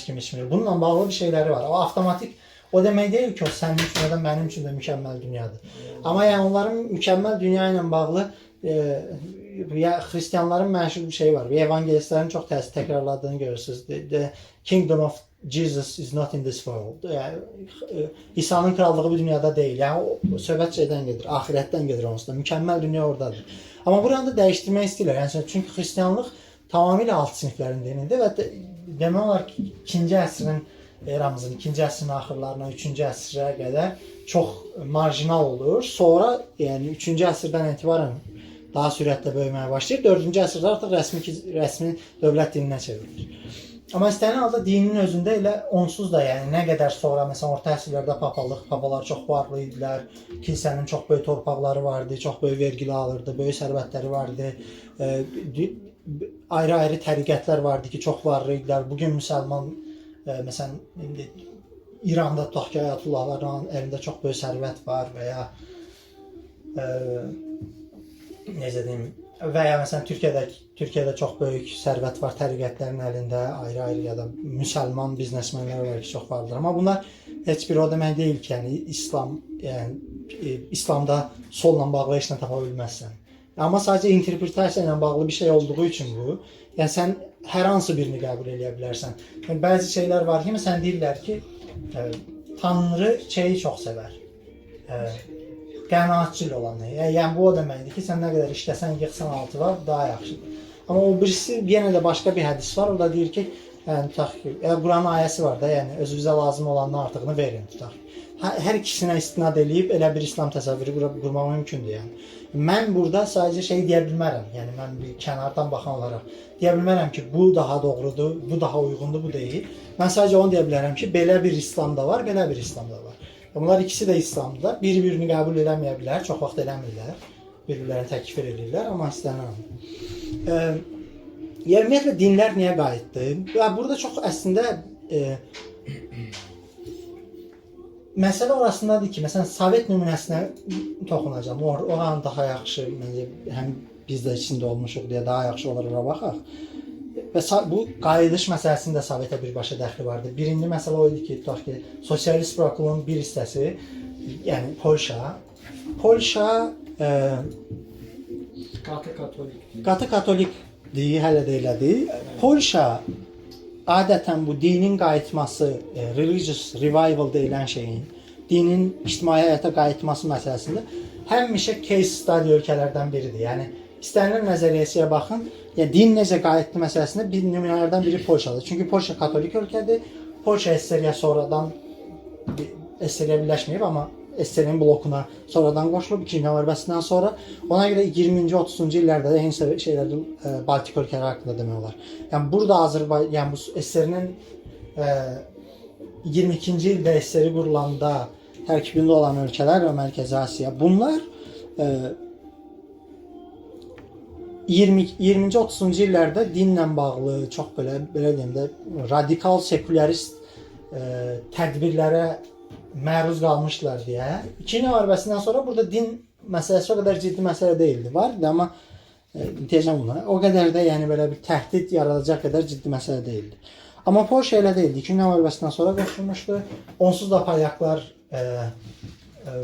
kim içmir. Bununla bağlı bir şeyləri var. O avtomatik o demək deyil ki, o sənin üçün ya da mənim üçün də mükəmməl dünyadır. Amma yəni onların mükəmməl dünya ilə bağlı xristianların məşhur bir şey var. Evangelistlərin çox təkrarladığını görürsünüz. The kingdom of Jesus is not in this world. Yəni İsa'nın krallığı bu dünyada deyil. Yəni o söhbət şeydən gedir, axirətdən gedir onsuz da. Mükəmməl dünya oradadır. Amma buranı da dəyişdirmək istəyirlər. Yəni çünki xristianlıq tamamilə alt siniflərin dinidir və demək olar ki, 2-ci əsrin eramızın 2-ci əsrin axırlarına, 3-cü əsrə qədər çox marjinal olur. Sonra, yəni 3-cü əsrdən etibarən daha sürətlə böyüməyə başlayır. 4-cü əsrdə artıq rəsmi dövlət dininə çevrilir. Amma istənilən halda dinin özündə elə onsuz da, yəni nə qədər sonra məsələn orta əsrlərdə papalar çox varlı idilər. Kilsənin çox böyük torpaqları vardı, çox böyük vergi alırdı, böyük sərvətləri vardı. Ayrı-ayrı təriqətlər vardı ki, çox varlı idilər. Bugün müsəlman məsələn indi İranda tutaq ki, ayətullahların əlində çox böyük sərvət var və ya necə deyim, və ya məsələn Türkiyədə çox böyük sərvət var təriqətlərin əlində, ayrı-ayrı ya da müsəlman biznesmenlər var ki, çox vardır. Amma bunlar heç bir o demək deyil ki, yəni İslamda solla bağlı heç nə tapa bilməzsən. Amma sadəcə interpretasiya ilə bağlı bir şey olduğu üçün bu, yəni sən hər hansı birini qəbul edə bilərsən. Yəni bəzi şeylər var ki, məsələn deyirlər ki, Tanrı şeyi çox sevər. Qənaətçil olanı. Yəni bu o deməkdir ki, sən nə qədər işləsən, yıxsan altı var, daha yaxşıdır. Amma o birisi yenə də başqa bir hədis var. O da deyir ki, yəni tutaq ki, Quranın ayəsi var da, yəni özünüzə lazım olanın artığını verin tutaq. Hər ikisinə istinad eləyib elə bir İslam təsəvvürü qurmaq mümkündür yəni. Mən burada sadəcə şey deyə bilmərəm. Yəni mən bir kənardan baxan olaraq deyə bilmərəm ki, bu daha doğrudur, bu daha uyğundur, bu deyil. Mən sadəcə onu deyə bilərəm ki, belə bir İslam da var, belə bir İslam da var. Bunlar ikisi də İslamdır. Bir-birini qəbul eləməyə bilər, çox vaxt eləmirlər. Bir-birlərini təkfir edirlər, amma istənilən. Yəni ümumiyyətlə dinlər niyə qayıtdı? Burada çox əslində məsələ orasındadır ki, məsələn Sovet nümunəsinə toxunacağam. Oranı daha yaxşı, məncə həm biz də içində olmuşuq deyə daha yaxşı olar ora baxaq. Və bu qayıdış məsələsində Sovetə birbaşa dəxli vardı. Birinci məsələ o idi ki, tutaq ki, sosialist blokunun bir hissəsi, yəni Polşa qatı katolikdir, hələ də elədir. Polşa adətən bu dinin qayıtması, religious revival deyilən şeyin, dinin ictimai həyata qayıtması məsələsində həmişə case study ölkələrdən biridir. Yəni istənilən nəzəriyyəyə baxın, yəni din necə qayıtdı məsələsində bir nümunələrdən biri Polşadır. Çünki Polşa katolik ölkədir. Polşa SSR-yə sonradan SSR-yə birləşməyib, amma SSR-in blokuna sonradan qoşulub 2. müharibəsindən sonra. Ona görə 20-ci 30-cu illərdə də eyni şeylər Baltik ölkələri haqqında demək olar. Yəni burada Azərbaycan, yəni bu SSR-nin 22-ci ildə SSR qurulanda tərkibində olan ölkələr və Mərkəzi Asiya. Bunlar 20-ci 30-cu illərdə dinlə bağlı çox belə deyim də radikal sekulyarist tədbirlərə məruz qalmışdılar deyə. İkinci Dünya müharibəsindən sonra burada din məsələsi o qədər ciddi məsələ deyildi. Vardı, amma deyəcəm buna. O qədər də yəni belə bir təhdid yaradacaq qədər ciddi məsələ deyildi. Amma Polşa elə deyildi. İkinci Dünya müharibəsindən sonra qoşulmuşdu. Onsuz da polyaklar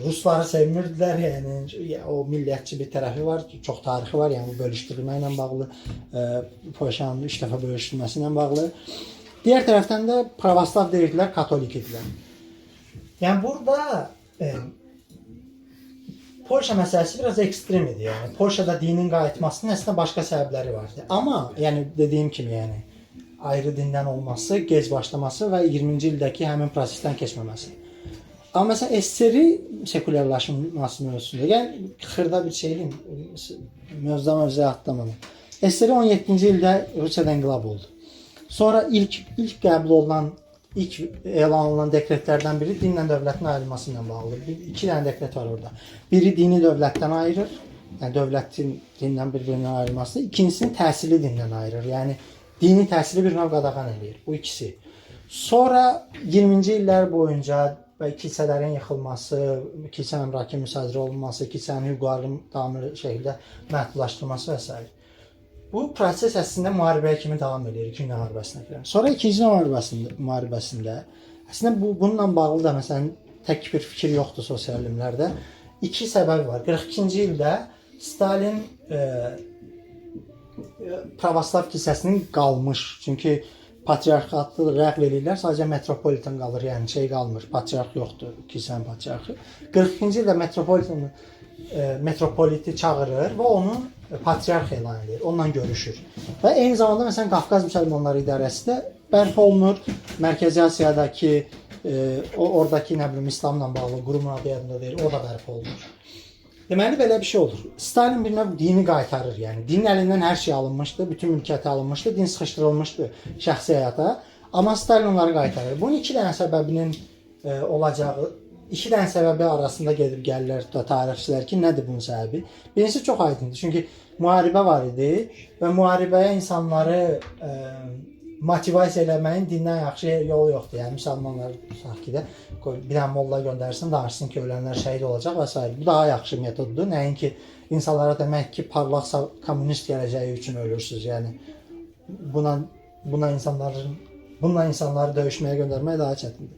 Rusları sevmirdilər. Yəni o milliyyətçi bir tərəfi var, çox tarixi var. Yəni bu bölüşdürülmə ilə bağlı, Polşanın 3 dəfə bölüşdürülməsi ilə bağlı. Digər tərəfdən də pravoslav deyirdilər, katolik idilər. Yəni burada Polşa məsələsi biraz ekstrem idi. Yəni Polşada dinin qayıtmasının əslində başqa səbəbləri vardı. Amma yəni dediyim kimi, yəni ayrı dindən olması, gec başlaması və 20-ci ildəki həmin prosesdən keçməməsi. Amma məsələn SSR sekulyarlaşması mövzusunda, yəni xırda bir şeyim, mövzuya atlamadım. SSR 17-ci ildə Rusiyadan inqilab oldu. Sonra ilk qəbul olunan, ilk elan olunan dekretlərdən biri dinlə dövlətin ayrılması ilə bağlı. İki dənə dekret var orada. Biri dini dövlətdən ayırır, yəni dövlətin dindən bir-birindən ayrılması. İkincisini təhsili dindən ayırır, yəni dini təhsili bir növ qadağan edir. Bu ikisi. Sonra 20-ci illər boyunca kilsələrin yıxılması, kilsə əmraki müsadirə olunması, kilsənin hüquqlarının tamir şəkildə məhdudlaşdırılması və s. Bu proses əslində müharibəyə kimi davam edir, 2 Dünya müharibəsinə qədər. Sonra 2-ci Dünya müharibəsində əslində bununla bağlı da məsələn tək bir fikir yoxdur sosial bilimlərdə. 2 səbəb var. 42-ci ildə Stalin pravoslav kilsəsinin qalmış. Çünki patriarxatı ləğv edirlər, sadəcə metropolitan qalır, yəni şey qalmır, patriarx yoxdur, kilsənin patriarxı. 42-ci ildə metropoliti çağırır və onu patriarx elan edir, onunla görüşür. Və eyni zamanda məsələn Qafqaz müsəlmanları idarəsi də bərpa olunur. Mərkəzi Asiyadakı oradakı nə bilim İslamla bağlı qurumun adı yadımda deyil, o da bərpa olunur. Deməli belə bir şey olur. Stalin bir növ dini qaytarır, yəni dinin əlindən hər şey alınmışdı, bütün mülkiyyəti alınmışdı, din sıxışdırılmışdı şəxsi həyata. Amma Stalin onları qaytarır. Bunun 2 dənə səbəbinin olacağı, 2 dənə səbəbi arasında gedib gəlirlər tarixçilər ki, nədir bunun səbəbi? Birincisi çox aydındır. Çünki müharibə var idi və müharibəyə insanları motivasiya eləməyin dindən yaxşı yolu yoxdur. Yəni müsəlmanlar sakidə bir dənə molla göndərsin, danışsın ki, ölənlər şəhid olacaq və s. Bu daha yaxşı metoddur. Nəinki insanlara demək ki, parlaq kommunist gələcəyi üçün ölürsüz. Yəni buna insanları döyüşməyə göndərmək daha çətindir.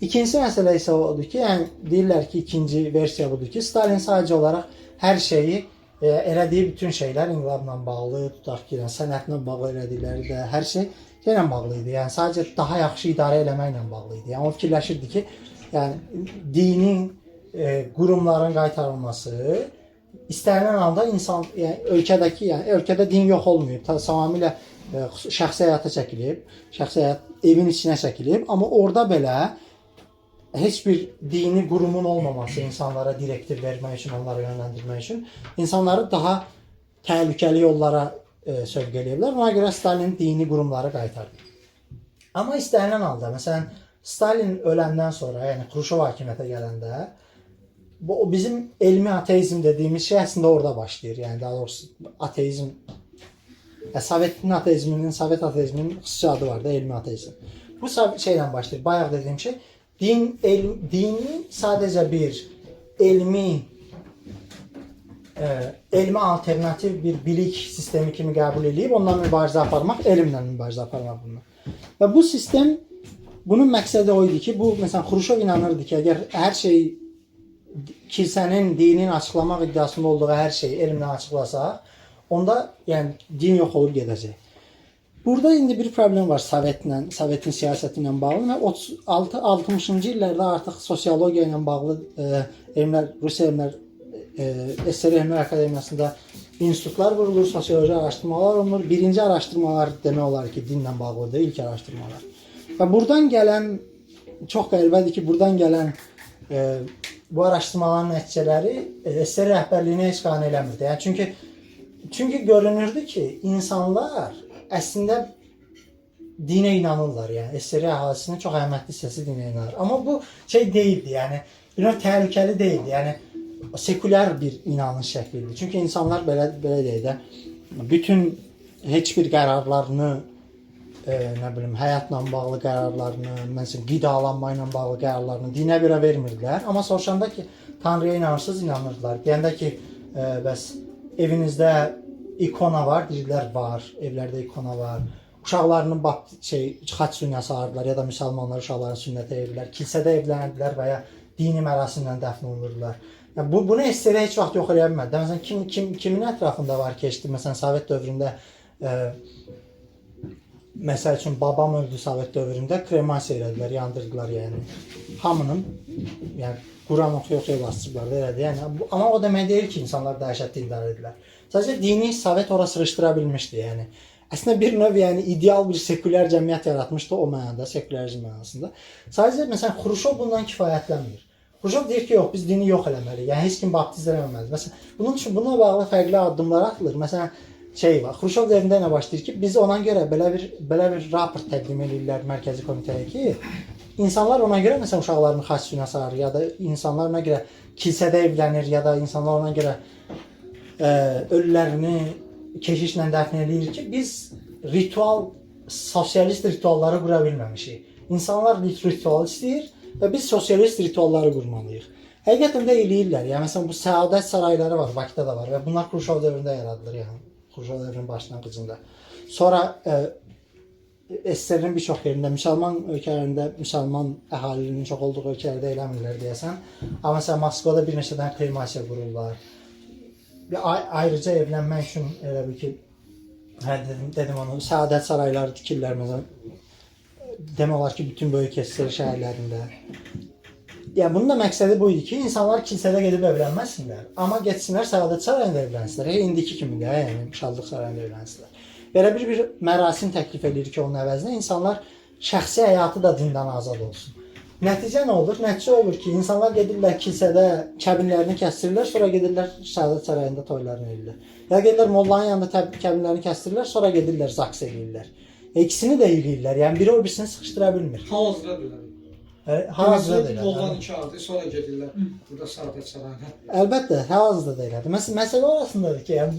İkinci məsələ isə odur ki, yəni deyirlər ki, ikinci versiya budur ki, Stalin sadəcə olaraq hər şeyi elədiyi bütün şeylər inqilabla bağlı, tutaq ki, sənətlə bağlı elədikləri də hər şey ilə bağlı idi. Yəni sadəcə daha yaxşı idarə eləməklə bağlı idi. Yəni o fikirləşirdi ki, yəni dinin qurumların qaytarılması istənilən halda insan, yəni ölkədə din yox olmayıb, tamamilə şəxsi həyata çəkilib, şəxsi həyat evin içinə çəkilib, amma orada belə heç bir dini qurumun olmaması insanlara direktiv vermək üçün, onları yönləndirmək üçün insanları daha təhlükəli yollara sövq eləyiblər. Buna görə Stalin dini qurumları qaytardı. Amma istənilən halda, məsələn, Stalin öləndən sonra, yəni Xruşov hakimiyyətə gələndə, bizim elmi ateizm dediyimiz şey əslində orada başlayır. Yəni daha doğrusu ateizm, Sovet ateizminin xüsusi adı var da, elmi ateizm. Bu şeylə başlayır. Bayaq dediyim şey, dini sadəcə bir elmi alternativ bir bilik sistemi kimi qəbul edib, ondan mübarizə aparmaq, elmlə mübarizə aparmaq bunlar. Və bu sistem, bunun məqsədi o idi ki, bu, məsələn, Xruşov inanırdı ki, əgər hər şey, kilsənin, dinin açıqlamaq iddiasında olduğu hər şeyi elmlə açıqlasaq, onda yəni, din yox olub gedəcək. Burada indi bir problem var Sovetin siyasəti ilə bağlı və 60-cı illərdə artıq sosiologiya ilə bağlı Rusiya elmlər, SSR Elmlər Akademiyasında institutlar qurulur, sosioloji araşdırmalar olunur. Birinci araşdırmalar demək olar ki, dinlə bağlıdır, ilk araşdırmalar. Və buradan gələn, çox qəribədir ki, buradan gələn bu araşdırmaların nəticələri SSR rəhbərliyinə heç qane eləmirdi. Yəni, çünki görünürdü ki, insanlar əslində dinə inanırlar. Yəni, SSR əhalisinin çox əhəmiyyətli hissəsi dinə inanır. Amma bu şey deyildi, yəni bir növ təhlükəli deyildi. Yəni sekulyar bir inanış şəkli idi. Çünki insanlar belə deyək də bütün heç bir qərarlarını nə bilim həyatla bağlı qərarlarını, məsələn qidalanma ilə bağlı qərarlarını dinə görə vermirdilər. Amma soruşanda ki, Tanrıya inanırsınız, inanırdılar. Deyəndə ki, bəs evinizdə ikona var, dedilər var, evlərdə ikona var. Uşaqlarının xaç sünnəsi ardılar ya da müsəlmanlar uşaqların sünnətə evirlər, kilsədə evlənirdilər və ya dini mərasimlə dəfn olunurdular. Yəni bunu SSR heç vaxt yox eləyə bilmədi. Məsələn kimin ətrafında var keçdi? Məsələn Sovet dövründə məsəl üçün babam öldü Sovet dövründə, kremasiya elədilər, yandırdılar yəni. Hamının yəni Quran oxuya bastılar da elədi. Yəni amma o demək deyil ki, insanlar dəhşətli idarə edilər. Sadəcə dini Sovet ora sırışdıra bilmişdi yəni. Əslində bir növ yəni ideal bir sekulyar cəmiyyət yaratmışdı o mənada, sekülərizm mənasında. Sadəcə məsələn Xruşov bundan kifayətlənmir. Xruşov deyir ki, yox biz dini yox eləməliyik. Yəni heç kim baptizm eləməməlidir. Məsələn bunun üçün buna bağlı fərqli addımlar atılır. Məsələn var. Xruşov dövründə nə başlayır ki, biz ona görə belə bir raport təqdim edirlər mərkəzi komitəyə ki, insanlar ona görə məsələn uşaqlarını xaç suyuna salır ya da insanlar ona görə kilsədə evlənir ya da insanlar ona görə ölülərini keşişlə dəfn edir ki, biz sosialist ritualları qura bilməmişik. İnsanlar ritual istəyir və biz sosialist ritualları qurmalıyıq. Həqiqətən də eləyirlər. Yəni məsələn bu səadət sarayları var, Bakıda da var və bunlar Xruşov dövründə yaradılır yəni. Xruşov dövrünün başlanğıcında. Sonra SSR-in bir çox yerində, müsəlman ölkələrində, müsəlman əhalinin çox olduğu ölkələrdə eləmirlər deyəsən. Amma məsələn Moskvada bir neçə dənə kremasiya qururlar. Ayrıca evlənmək üçün elə bir ki, dedim onu, səadət sarayları tikirlər məsələn. Demək olar ki, bütün böyük SSR şəhərlərində. Yəni bunun da məqsədi bu idi ki, insanlar kilsədə gedib evlənməsinlər, amma getsinlər Səadət sarayında evlənsinlər. İndiki kimi də, yəni Şadlıq sarayında evlənsinlər. Belə bir mərasim təklif edir ki, onun əvəzinə insanlar şəxsi həyatı da dindən azad olsun. Nəticə nə olur? Nəticə olur ki, insanlar gedirlər kilsədə kəbinlərini kəsdirirlər, sonra gedirlər Səadət sarayında toylarını edirlər. Ya gedirlər mollanın yanında kəbinlərini kəsdirirlər, sonra gedirlər zaks edirlər. İkisini də edirlər. Yəni biri o birisini sıxışdıra bilmir. Hal-hazırda Hal-hazırda da Mollanın iki adı, sonra gedirlər burada Səadət sarayına. Əlbəttə, hal-hazırda da elədi. Məsələ orasındadır ki, yəni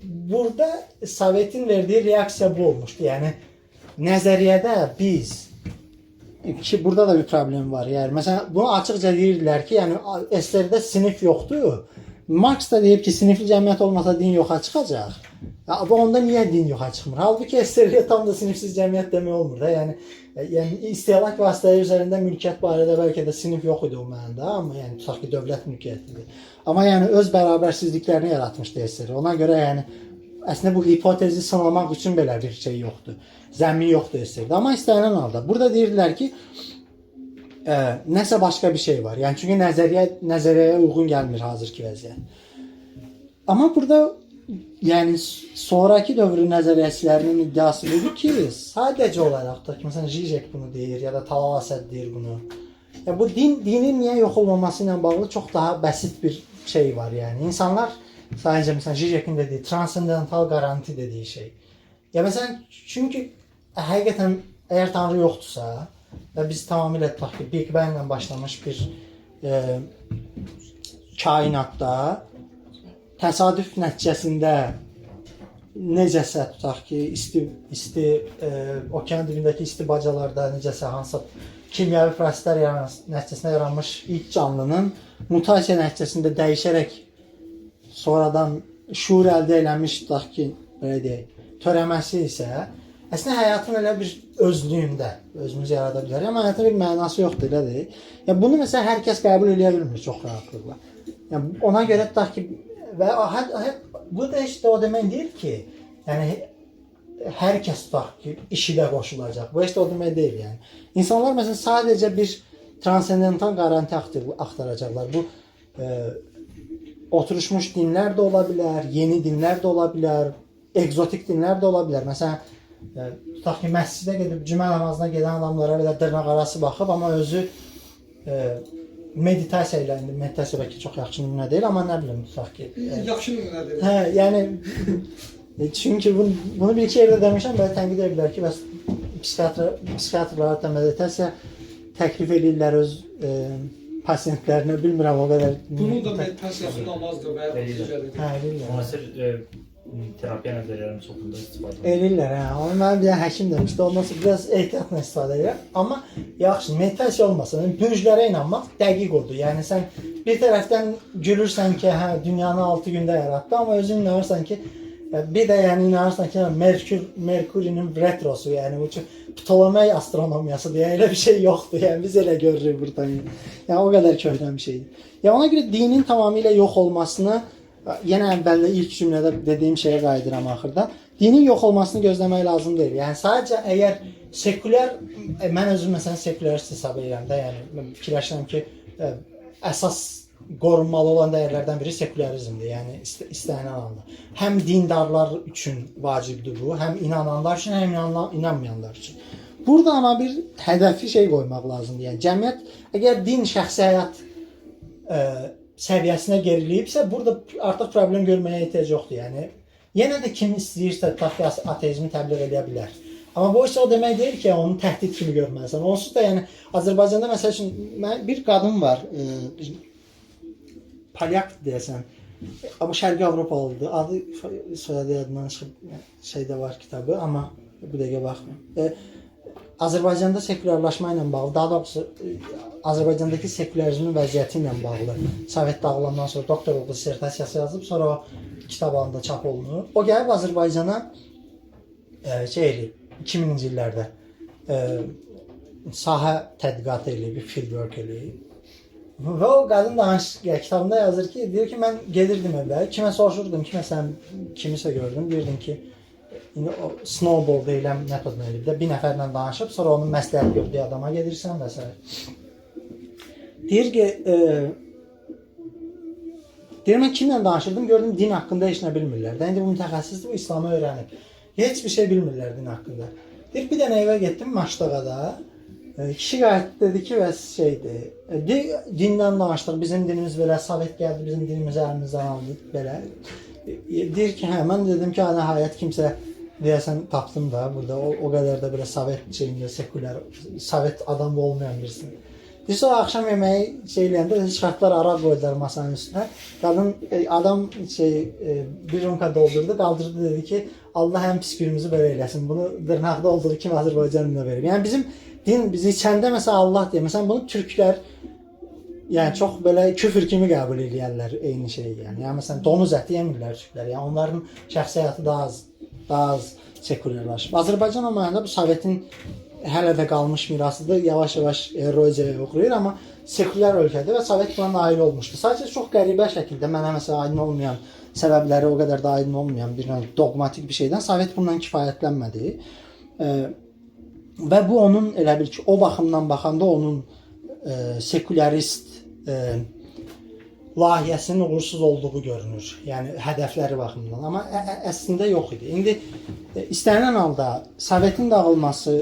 burada Sovetin verdiyi reaksiya bu olmuşdu. Yəni nəzəriyyədə biz ki, burada da bir problem var. Yəni məsələn bunu açıqca deyirdilər ki, yəni SSR-də sinif yoxdur. Marks da deyib ki, sinifli cəmiyyət olmasa din yoxa çıxacaq. Onda niyə din yoxa çıxmır? Halbuki SSR-də tam da sinifsiz cəmiyyət demək olmur da. Yəni istehlak vasitələri üzərində mülkiyyət barədə bəlkə də sinif yox idi o mənada, amma yəni tutaq ki, dövlət mülkiyyətidir. Amma yəni öz bərabərsizliklərini yaratmışdı SSR. Ona görə yəni əslində bu hipotezi sınamaq üçün belə bir şey yoxdur. Zəmin yoxdur SSR-də. Amma istənilən halda burada deyirdilər ki, nəsə başqa bir şey var. Yəni çünki nəzəriyyəyə uyğun gəlmir hazırki vəziyyət. Amma burada yəni sonraki dövrün nəzəriyyəçilərinin iddiası budur ki, sadəcə olaraq da ki, məsələn Zizek bunu deyir ya da Talal Əsəd deyir bunu. Yəni bu dinin niyə yox olmaması ilə bağlı çox daha bəsit bir şey var. Yəni insanlar sadəcə məsələn Zizekin dediyi transendental garanti dediyi şey. Ya məsələn çünki həqiqətən əgər Tanrı yoxdursa və biz tamamilə tutaq ki, Big Bang ilə başlamış bir kainatda təsadüf nəticəsində necəsə tutaq ki, isti okean dibindəki isti bacalarda necəsə hansısa kimyəvi proseslər nəticəsində yaranmış ilk canlının mutasiya nəticəsində dəyişərək sonradan şuur əldə eləmiş tutaq ki, belə deyək, törəməsi isə əslində həyatın elə bir özlüyündə özümüz yarada bilərik, amma həyatın bir mənası yoxdur, elə deyil. Yəni bunu məsələn hər kəs qəbul edə bilmir çox rahatlıqla. Yəni ona görə tutaq ki, və bu da işte o demək deyil ki, yəni hər kəs tutaq ki, işi də qoşulacaq. Bu işte o demək deyil yəni. İnsanlar məsələn sadəcə bir transendental garanti axtaracaqlar. Bu oturuşmuş dinlər də ola bilər, yeni dinlər də ola bilər, egzotik dinlər də ola bilər. Məsələn, tutaq ki, məscidə gedib cümə namazına gedən adamlara belə dırnaqarası baxıb, amma özü meditasiya ilə, meditasiya bəlkə çox yaxşı nümunə deyil, amma nə bilim, tutaq ki. Yaxşı nümunə deyil. Hə, yəni, çünki bunu bir-iki yerdə demişəm, belə tənqid edirlər ki, psixiatrlar da meditasiya təklif edirlər öz pasiyentlərinə bilmirəm o qədər. Bunun da meditasiyası namazdır və ya Eləyirlər. Hə, bilmirəm. Müasir terapiya nəzərlərinin çoxunda istifadə olunur. Eləyirlər, hə. Onu mənim bir həkim demişdi. Ondan sonra biraz ehtiyatla istifadə edirəm. Amma yaxşı, meditasiya olmasa, bürclərə inanmaq dəqiq odur. Yəni sən bir tərəfdən gülürsən ki, hə, dünyanı 6 gündə yaratdı, amma özün inanırsan ki, bir də yəni inanırsan ki, Merkurinin retrosu, yəni bu Ptolemey astronomiyası deyə elə bir şey yoxdur. Yəni biz elə görürük burdan. Yəni o qədər köhnə bir şeydir. Yəni ona görə dinin tamamilə yox olmasını yenə əvvəldə ilk cümlədə dediyim şeyə qayıdıram axırda. Dinin yox olmasını gözləmək lazım deyil. Yəni sadəcə əgər sekulyar, mən özüm məsələn sekulyarist hesab edirəm də, yəni fikirləşirəm ki, əsas qorunmalı olan dəyərlərdən biri sekularizmdir. Yəni istənilən halda. Həm dindarlar üçün vacibdir bu, həm inananlar üçün, həm inanmayanlar üçün. Burada amma bir hədəfi şey qoymaq lazımdır. Yəni cəmiyyət əgər din şəxsi həyat səviyyəsinə geriliyibsə, burada artıq problem görməyə ehtiyac yoxdur. Yəni yenə də kim istəyirsə ateizmi təbliğ edə bilər. Amma bu isə o demək deyil ki, onu təhdid kimi görməlisən. Onsuz da yəni Azərbaycanda məsəl üçün bir qadın var, Polyak deyəsən. Amma Şərqi Avropalıdır. Adı soyadı yadından çıxıb şeydə var kitabı, amma bu dəqiqə baxmıram. Azərbaycanda sekulyarlaşma ilə bağlı, daha doğrusu Azərbaycandakı sekularizmin vəziyyəti ilə bağlı Sovet dağılandan sonra doktorluq dissertasiyası yazıb, sonra o kitab halında çap olunur. O gəlib Azərbaycana şey eləyib, 2000-ci illərdə sahə tədqiqatı eləyib, bir fieldwork eləyib. Və o qadın kitabında yazır ki, deyir ki, mən gedirdim evdə, kimə soruşurdum, kimisə gördüm, deyirdim ki, o snowball deyilən metodla eləyib də, bir nəfərlə danışıb, sonra onun məsləhət gördüyü adama gedirsən və s. Deyir ki, deyir, mən kimlə danışırdım, gördüm din haqqında heç nə bilmirlər. İndi bu mütəxəssisdir, bu İslamı öyrənib. Heç bir şey bilmirlər din haqqında. Deyir, bir dənə evə getdim Maçdağada. Kişi qayıtdı, dedi ki, bəs şeydir, dindən danışdıq, bizim dinimiz belə, Sovet gəldi, bizim dinimizi əlimizdən aldı, belə. Deyir ki, hə, mən dedim ki, nəhayət kimsə deyəsən tapdım da, burada o qədər də belə Sovet şeyində, sekulyar, Sovet adam olmayan birisi. Deyir, sonra axşam yeməyi şey eləyəndə, çıxartdılar, araq qoydular masanın üstünə. Qadın, adam bir rumka doldurdu, qaldırdı, dedi ki, Allah həm pis birimizi belə eləsin, bunu dırnaqda olduğu kimi Azərbaycanında verir. Yəni bizim din bizi içəndə məsələn Allah deyir. Məsələn bunu türklər yəni çox belə küfür kimi qəbul edirlər eyni şeyi yəni. Yəni məsələn donuz əti yemirlər türklər. Yəni onların şəxsi həyatı daha az sekulyarlaşıb. Azərbaycan o mənada bu Sovetin hələ də qalmış mirasıdır. Yavaş-yavaş eroziyaya uğrayır, amma sekulyar ölkədir və Sovet buna nail olmuşdu. Sadəcə çox qəribə şəkildə mənə məsələn aydın olmayan səbəbləri o qədər də aydın olmayan bir dogmatik bir şeydən Sovet bundan kifayətlənmədi. Və bu onun elə bil ki, o baxımdan baxanda onun sekulyarist layihəsinin uğursuz olduğu görünür. Yəni hədəfləri baxımından. Amma əslində yox idi. İndi istənilən halda Sovetin dağılması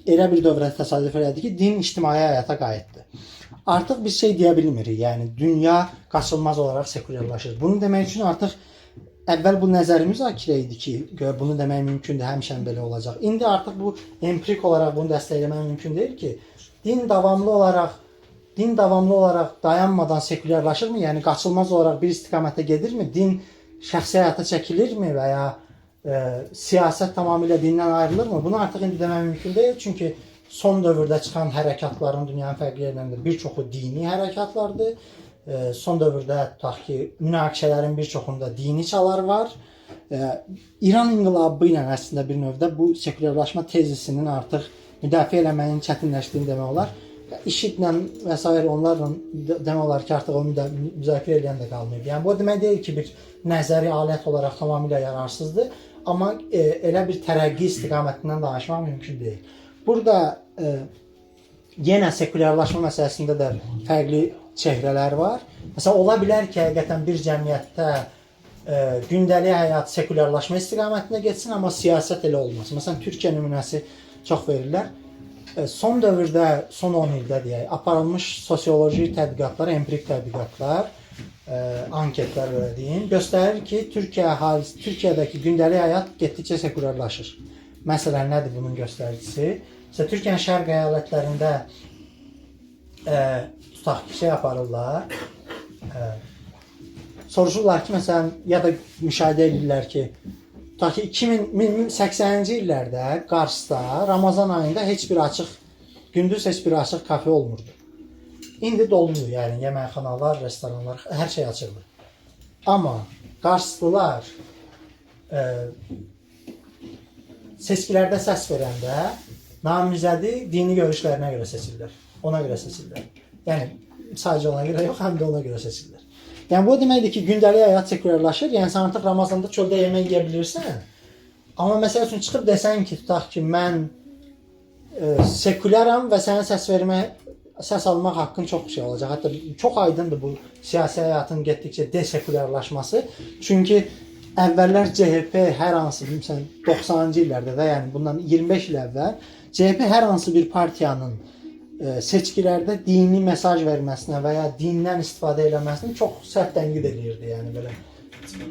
elə bir dövrə təsadüf elədi ki, din ictimai həyata qayıtdı. Artıq bir şey deyə bilmirik. Yəni dünya qaçılmaz olaraq sekulyarlaşır. Bunu demək üçün artıq əvvəl bu nəzəri müzakirə idi ki, bunu demək mümkündür, həmişən belə olacaq. İndi artıq bu empirik olaraq bunu dəstəkləmək mümkün deyil ki, din davamlı olaraq dayanmadan sekulyarlaşırmı? Yəni qaçılmaz olaraq bir istiqamətə gedirmi? Din şəxsi həyata çəkilirmi və ya siyasət tamamilə dindən ayrılırmı? Bunu artıq indi demək mümkün deyil. Çünki son dövrdə çıxan hərəkatların dünyanın fərqli yerlərində bir çoxu dini hərəkatlardır. Son dövrdə tutaq ki, münaqişələrin bir çoxunda dini çalar var. İran inqilabı ilə əslində bir növdə bu sekulyarlaşma tezisinin artıq müdafiə eləməyin çətinləşdiyini demək olar. IŞİD-lə və s. onlarla demək olar ki, artıq onu da müzakirə edən də qalmayıb. Yəni bu demək deyil ki, bir nəzəri alət olaraq tamamilə yararsızdır, amma elə bir tərəqqi istiqamətindən danışmaq mümkün deyil. Burada yenə sekulyarlaşma məsələsində də fərqli çehrələr var. Məsələn, ola bilər ki, həqiqətən bir cəmiyyətdə gündəlik həyat sekulyarlaşma istiqamətində getsin, amma siyasət elə olmaz. Məsələn, Türkiyə nümunəsi çox verirlər. Son dövrdə, son 10 ildə deyək, aparılmış sosioloji tədqiqatlar, empirik tədqiqatlar, anketlər belə deyim, göstərir ki, Türkiyədəki gündəlik həyat getdikcə sekulyarlaşır. Məsələn, nədir bunun göstəricisi? Məsələn, Türkiyənin şərq əyalətlərində tutaq ki, şey yaparırlar. Soruşurlar ki, məsələn, ya da müşahidə edirlər ki, tutaq ki, 2080-ci illərdə Qarsda, Ramazan ayında heç bir açıq, gündüz heç bir açıq kafe olmurdu. İndi dolmuyor, yəni yeməkxanalar, restoranlar, hər şey açıqdır. Amma Qarslılar seçkilərdə səs verəndə namizədi dini görüşlərinə görə seçirlər. Ona görə seçirlər. Yəni, sadəcə ona görə yox, həm də ona görə seçirlər. Yəni, bu deməkdir ki, gündəlik həyat sekulyarlaşır. Yəni, sən artıq Ramazanda çöldə yemək yeyə bilirsən. Amma məsəl üçün çıxıb desən ki, tutaq ki, mən sekulyəram və sənə səs almaq haqqın çox şey olacaq. Hətta çox aydındır bu siyasi həyatın getdikcə desekulyarlaşması. Çünki əvvəllər CHP hər hansı, 90-cı illərdə də, yəni bundan 25 il əvvəl CHP hər hansı bir partiyanın seçkilərdə dini mesaj verməsinə və ya dindən istifadə eləməsini çox sərt tənqid edirdi. Yəni belə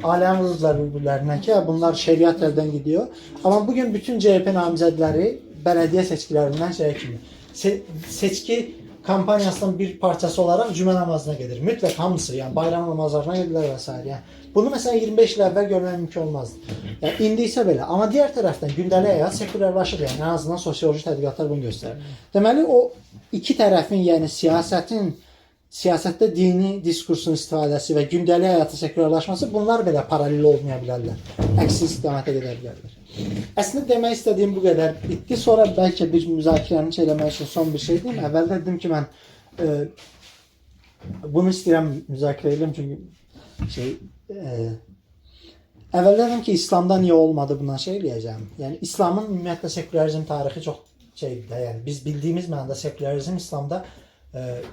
aləm vurdular bir-birlərinə ki, bunlar şeriat əldən gidiyor. Amma bugün bütün CHP namizədləri bələdiyyə seçkilərindən seçki kampaniyasının bir parçası olaraq cümə namazına gedir. Mütləq hamısı, yəni bayram namazlarına gedirlər və s. Yəni, bunu məsələn 25 il əvvəl görmək mümkün olmazdı. Yəni, indi isə belə. Amma digər tərəfdən gündəlik həyat sekulyarlaşır. Yəni, ən azından sosioloji tədqiqatlar bunu göstərir. Deməli, o iki tərəfin, yəni siyasətdə dini diskursun istifadəsi və gündəlik həyatı sekulyarlaşması, bunlar belə paralel olmaya bilərlər. Əksi istiqamətə gedə bilərlər. Əslində demək istədiyim bu qədər bitdi. Sonra bəlkə bir müzakirəni eləmək üçün son bir şey deyim. Əvvəldə dedim ki, mən bunu istəyirəm müzakirə edelim çünki əvvəldə dedim ki, İslamda niyə olmadı buna şey eləyəcəm. Yəni İslamın ümumiyyətlə sekülərizm tarixi çox şeydir də. Yəni biz bildiyimiz mənada sekülərizm İslamda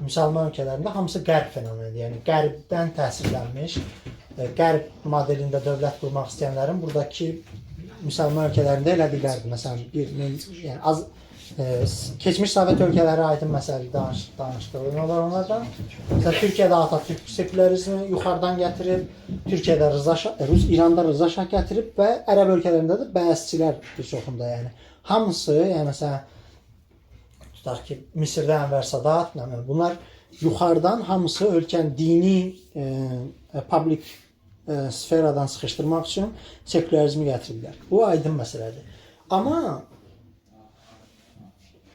müsəlman ölkələrində hamısı qərb fenomenidir. Yəni qərbdən təsirlənmiş, qərb modelində dövlət qurmaq istəyənlərin buradakı müsəlman ölkələrində elədiklərdir. Məsələn, keçmiş Sovet ölkələri aydın məsələ danışdırılır onlardan. Məsələn, Türkiyədə Atatürk sekülərizmi yuxarıdan gətirib, Türkiyədə İranda Rıza Şah gətirib və ərəb ölkələrində də bəəsçilər bir çoxunda. Yəni hamısı, yəni məsələn, tutaq ki, Misirdə Ənvər Sadat, bunlar yuxarıdan hamısı ölkənin dini public sferadan sıxışdırmaq üçün sekülərizmi gətiriblər. Bu aydın məsələdir. Amma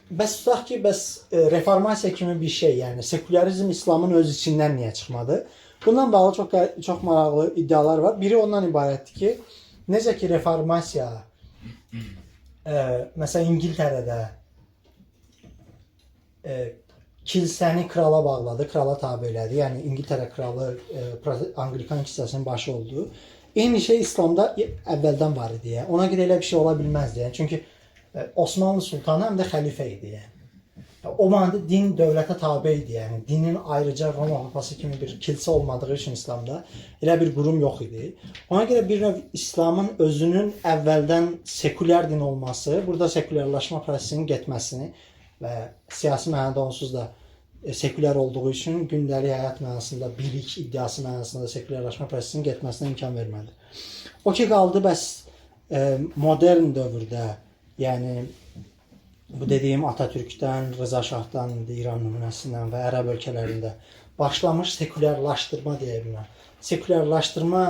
bəs tutaq ki, reformasiya kimi bir şey, yəni sekülərizm İslamın öz içindən niyə çıxmadı? Bundan bağlı çox maraqlı iddialar var. Biri ondan ibarətdir ki, necə ki reformasiya məsələn İngiltərədə kilsəni krala bağladı, krala tabe elədi. Yəni İngiltərə kralı Anglikan kilsəsinin başı oldu. Eyni şey İslamda əvvəldən var idi. Ona görə elə bir şey ola bilməzdi. Çünki Osmanlı sultanı həm də xəlifə idi. O mənada din dövlətə tabe idi. Yəni dinin ayrıca Roma papası kimi bir kilsə olmadığı üçün İslamda elə bir qurum yox idi. Ona görə bir növ İslamın özünün əvvəldən sekulyar din olması, burada sekulyarlaşma prosesinin getməsini və siyasi mənada onsuz da sekulyar olduğu üçün gündəlik həyat mənasında, bilik iddiası mənasında sekulyarlaşma prosesinin getməsinə imkan vermədi. O ki qaldı, bəs modern dövrdə, yəni bu dediyim Atatürkdən, Rıza Şahdan, İran nümunəsindən və ərəb ölkələrində başlamış sekulyarlaşdırma deyə bilməm. Sekulyarlaşdırma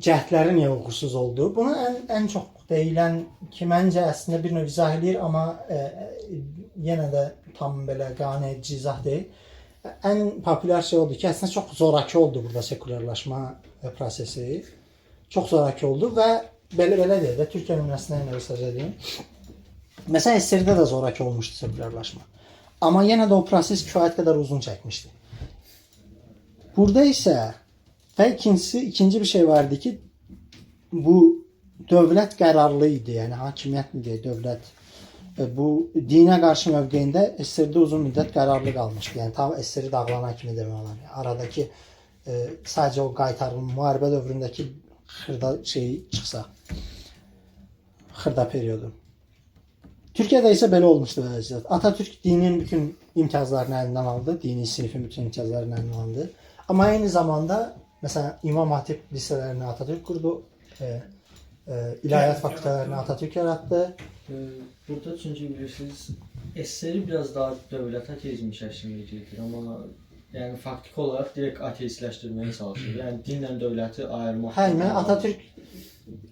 cəhdləri niyə uğursuz oldu? Bunu ən çox deyilən ki, məncə əslində bir növ izah edir, amma yenə də tam belə qane edici izah deyil. Ən populyar şey oldu ki, əslində çox zoraki oldu burada sekulyarlaşma prosesi. Çox zoraki oldu və belə deyək də Türkiyə nümunəsindən yenə mesaj edeyim. Məsələn, SSR-də də zoraki olmuşdu sekulyarlaşma. Amma yenə də o proses kifayət qədər uzun çəkmişdi. Burada isə və ikinci bir şey vardı ki, bu dövlət qərarlı idi, yəni hakimiyyət mi deyək, dövlət bu dinə qarşı mövqeyində SSR-də uzun müddət qərarlı qalmışdı. Yəni tam SSR-i dağlanan kimi demək olar. Aradakı sadəcə o qaytarılma, müharibə dövründəki xırda şeyi çıxsa, xırda periodu. Türkiyədə isə belə olmuşdu vəziyyət. Atatürk dinin bütün imtiyazlarını əlindən aldı, dini sinifin bütün imtiyazlarını əlindən aldı. Amma eyni zamanda, məsələn, İmam Hatip lisələrini Atatürk qurdu, İlahiyyat fakültələrini Atatürk yaratdı Burada çünki bilirsiniz, SSR biraz daha dövlət ateizmi şəklində gedir, amma yəni faktiki olaraq direkt ateistləşdirməyə çalışır. Yəni dinlə dövləti ayırmaq. Hə, mən Atatürk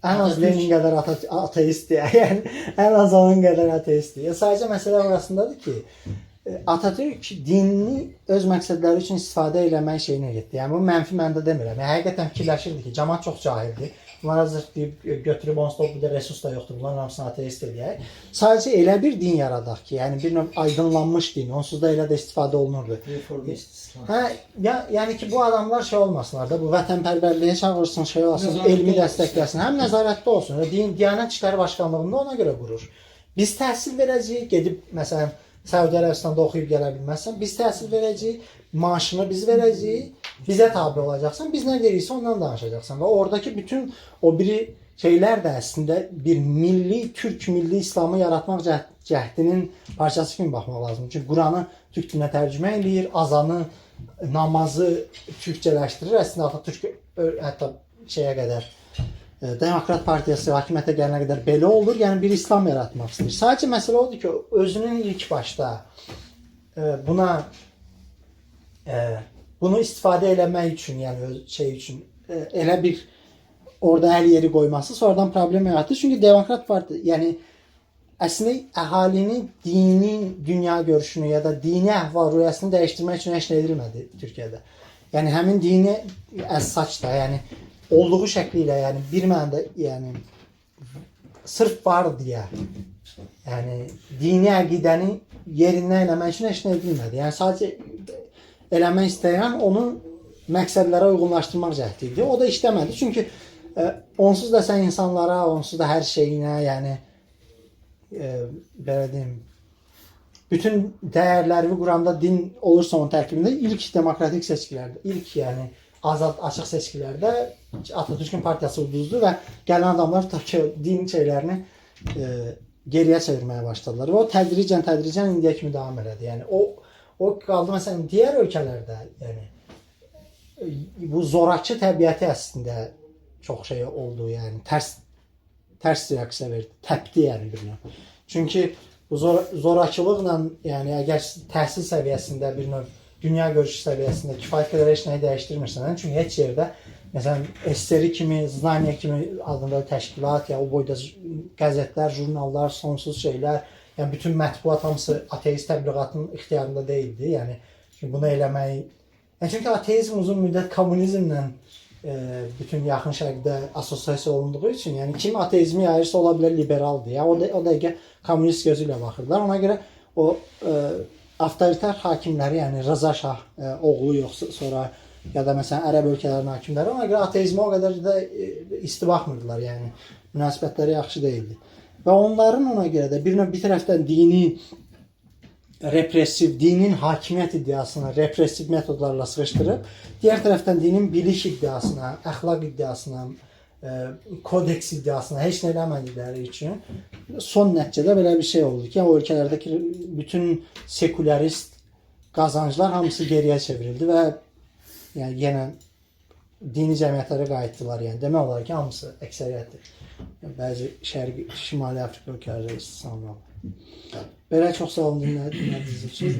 ən az Lenin qədər ateistdir. Yəni ən az onun qədər ateistdir. Sadəcə məsələ orasındadır ki, Atatürk dinini öz məqsədləri üçün istifadə eləmək şeyinə getdi. Yəni bu mənfi məndə demirəm. Yəni həqiqətən fikirləşirdi ki, cəmaət çox cahildir. Bunlara zırt deyib götürüb onsuz da bir də resurs da yoxdur. Bunların hamısını ateist eləyək. Sadəcə elə bir din yaradaq ki, yəni bir növ aydınlanmış din. Onsuz da elə də istifadə olunurdu. Reformist İslam. Hə, yəni ki, bu adamlar şey olmasınlar da, bu vətənpərvərliyə çağırsın, şey olsun, Nəzarətdə elmi olsun. dəstəkləsin. Həm nəzarətdə olsun. Diyanət İşləri Başkanlığında ona görə qurur. Biz təhsil verəcəyik, gedib məsələn Səudi Ərəbistanda oxuyub gələ bilməzsən, biz təhsil verəcəyik, maaşını biz verəcəyik, bizə tabe olacaqsan, biz nə deyiriksə ondan danışacaqsan və oradakı bütün o biri şeylər də əslində bir milli, türk milli İslamı yaratmaq cəhdinin parçası kimi baxmaq lazımdır. Çünki Quranı türk dilinə tərcümə eləyir, azanı, namazı türkçələşdirir. Əslində Atatürk hətta şeyə qədər Demokrat Partiyası hakimiyyətə gələnə qədər belə olur. Yəni bir İslam yaratmaq istəyir. Sadəcə məsələ odur ki, özünün ilk başda bunu istifadə eləmək üçün, yəni şey üçün elə bir orada hər yeri qoyması sonradan problem yaratdı. Çünki Demokrat Partiya, yəni əslində əhalinin dini dünya görüşünü ya da dini əhval-ruhiyyəsini dəyişdirmək üçün heç nə edilmədi Türkiyədə. Yəni həmin dini əsac da, yəni olduğu şəkli ilə, yəni bir mənada, yəni sırf var deyə, yəni dini əqidəni yerindən eləmək üçün heç nə edilmədi. Yəni sadəcə eləmək istəyən onu məqsədlərə uyğunlaşdırmaq cəhdi idi. O da işləmədi. Çünki onsuz da sən insanlara, onsuz da hər şeyinə, yəni belə deyim, bütün dəyərləri quranda din olursa onun tərkibində ilk demokratik seçkilərdə, ilk yəni azad, açıq seçkilərdə Atatürk'ün partiyası uduzdu və gələn adamlar din şeylərini geriyə çevirməyə başladılar. Və o tədricən indiyə kimi davam elədi. Yəni o qaldı məsələn digər ölkələrdə, yəni bu zorakı təbiəti əslində çox şey oldu, yəni tərs reaksiya verdi, təpdi yəni bir növ. Çünki bu zorakılıqla, yəni əgər təhsil səviyyəsində bir növ dünya görüşü səviyyəsində kifayət qədər heç nəyi dəyişdirmirsən. Çünki heç yerdə məsələn SSR kimi, Znamiya kimi adında təşkilat, ya o boyda qəzetlər, jurnallar, sonsuz şeylər, yəni bütün mətbuat hamısı ateist təbliğatının ixtiyarında deyildi. Yəni bunu eləmək, yəni çünki ateizm uzun müddət kommunizmlə bütün yaxın şərqdə assosiasiya olunduğu üçün, yəni kim ateizmi yayırsa ola bilər liberaldır. Ya o dəqiqə kommunist gözü ilə baxırlar. Ona görə o avtoritar hakimləri, yəni Rıza Şah oğlu yoxsa sonra ya da məsələn ərəb ölkələrinin hakimləri ona görə ateizmə o qədər də isti baxmırdılar, yəni münasibətləri yaxşı deyildi. Və onların ona görə də bir tərəfdən dini repressiv, dinin hakimiyyət iddiasına repressiv metodlarla sıxışdırıb, digər tərəfdən dinin bilik iddiasına, əxlaq iddiasına, kodeks iddiasına heç nə eləmədikləri üçün son nəticədə belə bir şey oldu ki, o ölkələrdəki bütün sekulyarist qazanclar hamısı geriyə çevrildi və yəni yenə dini cəmiyyətlərə qayıtdılar. Yəni demək olar ki, hamısı əksəriyyətdir. Bəzi Şərqi, Şimali Afrika ölkələrində istisna var. Belə çox sağ olun dinlədiyiniz üçün.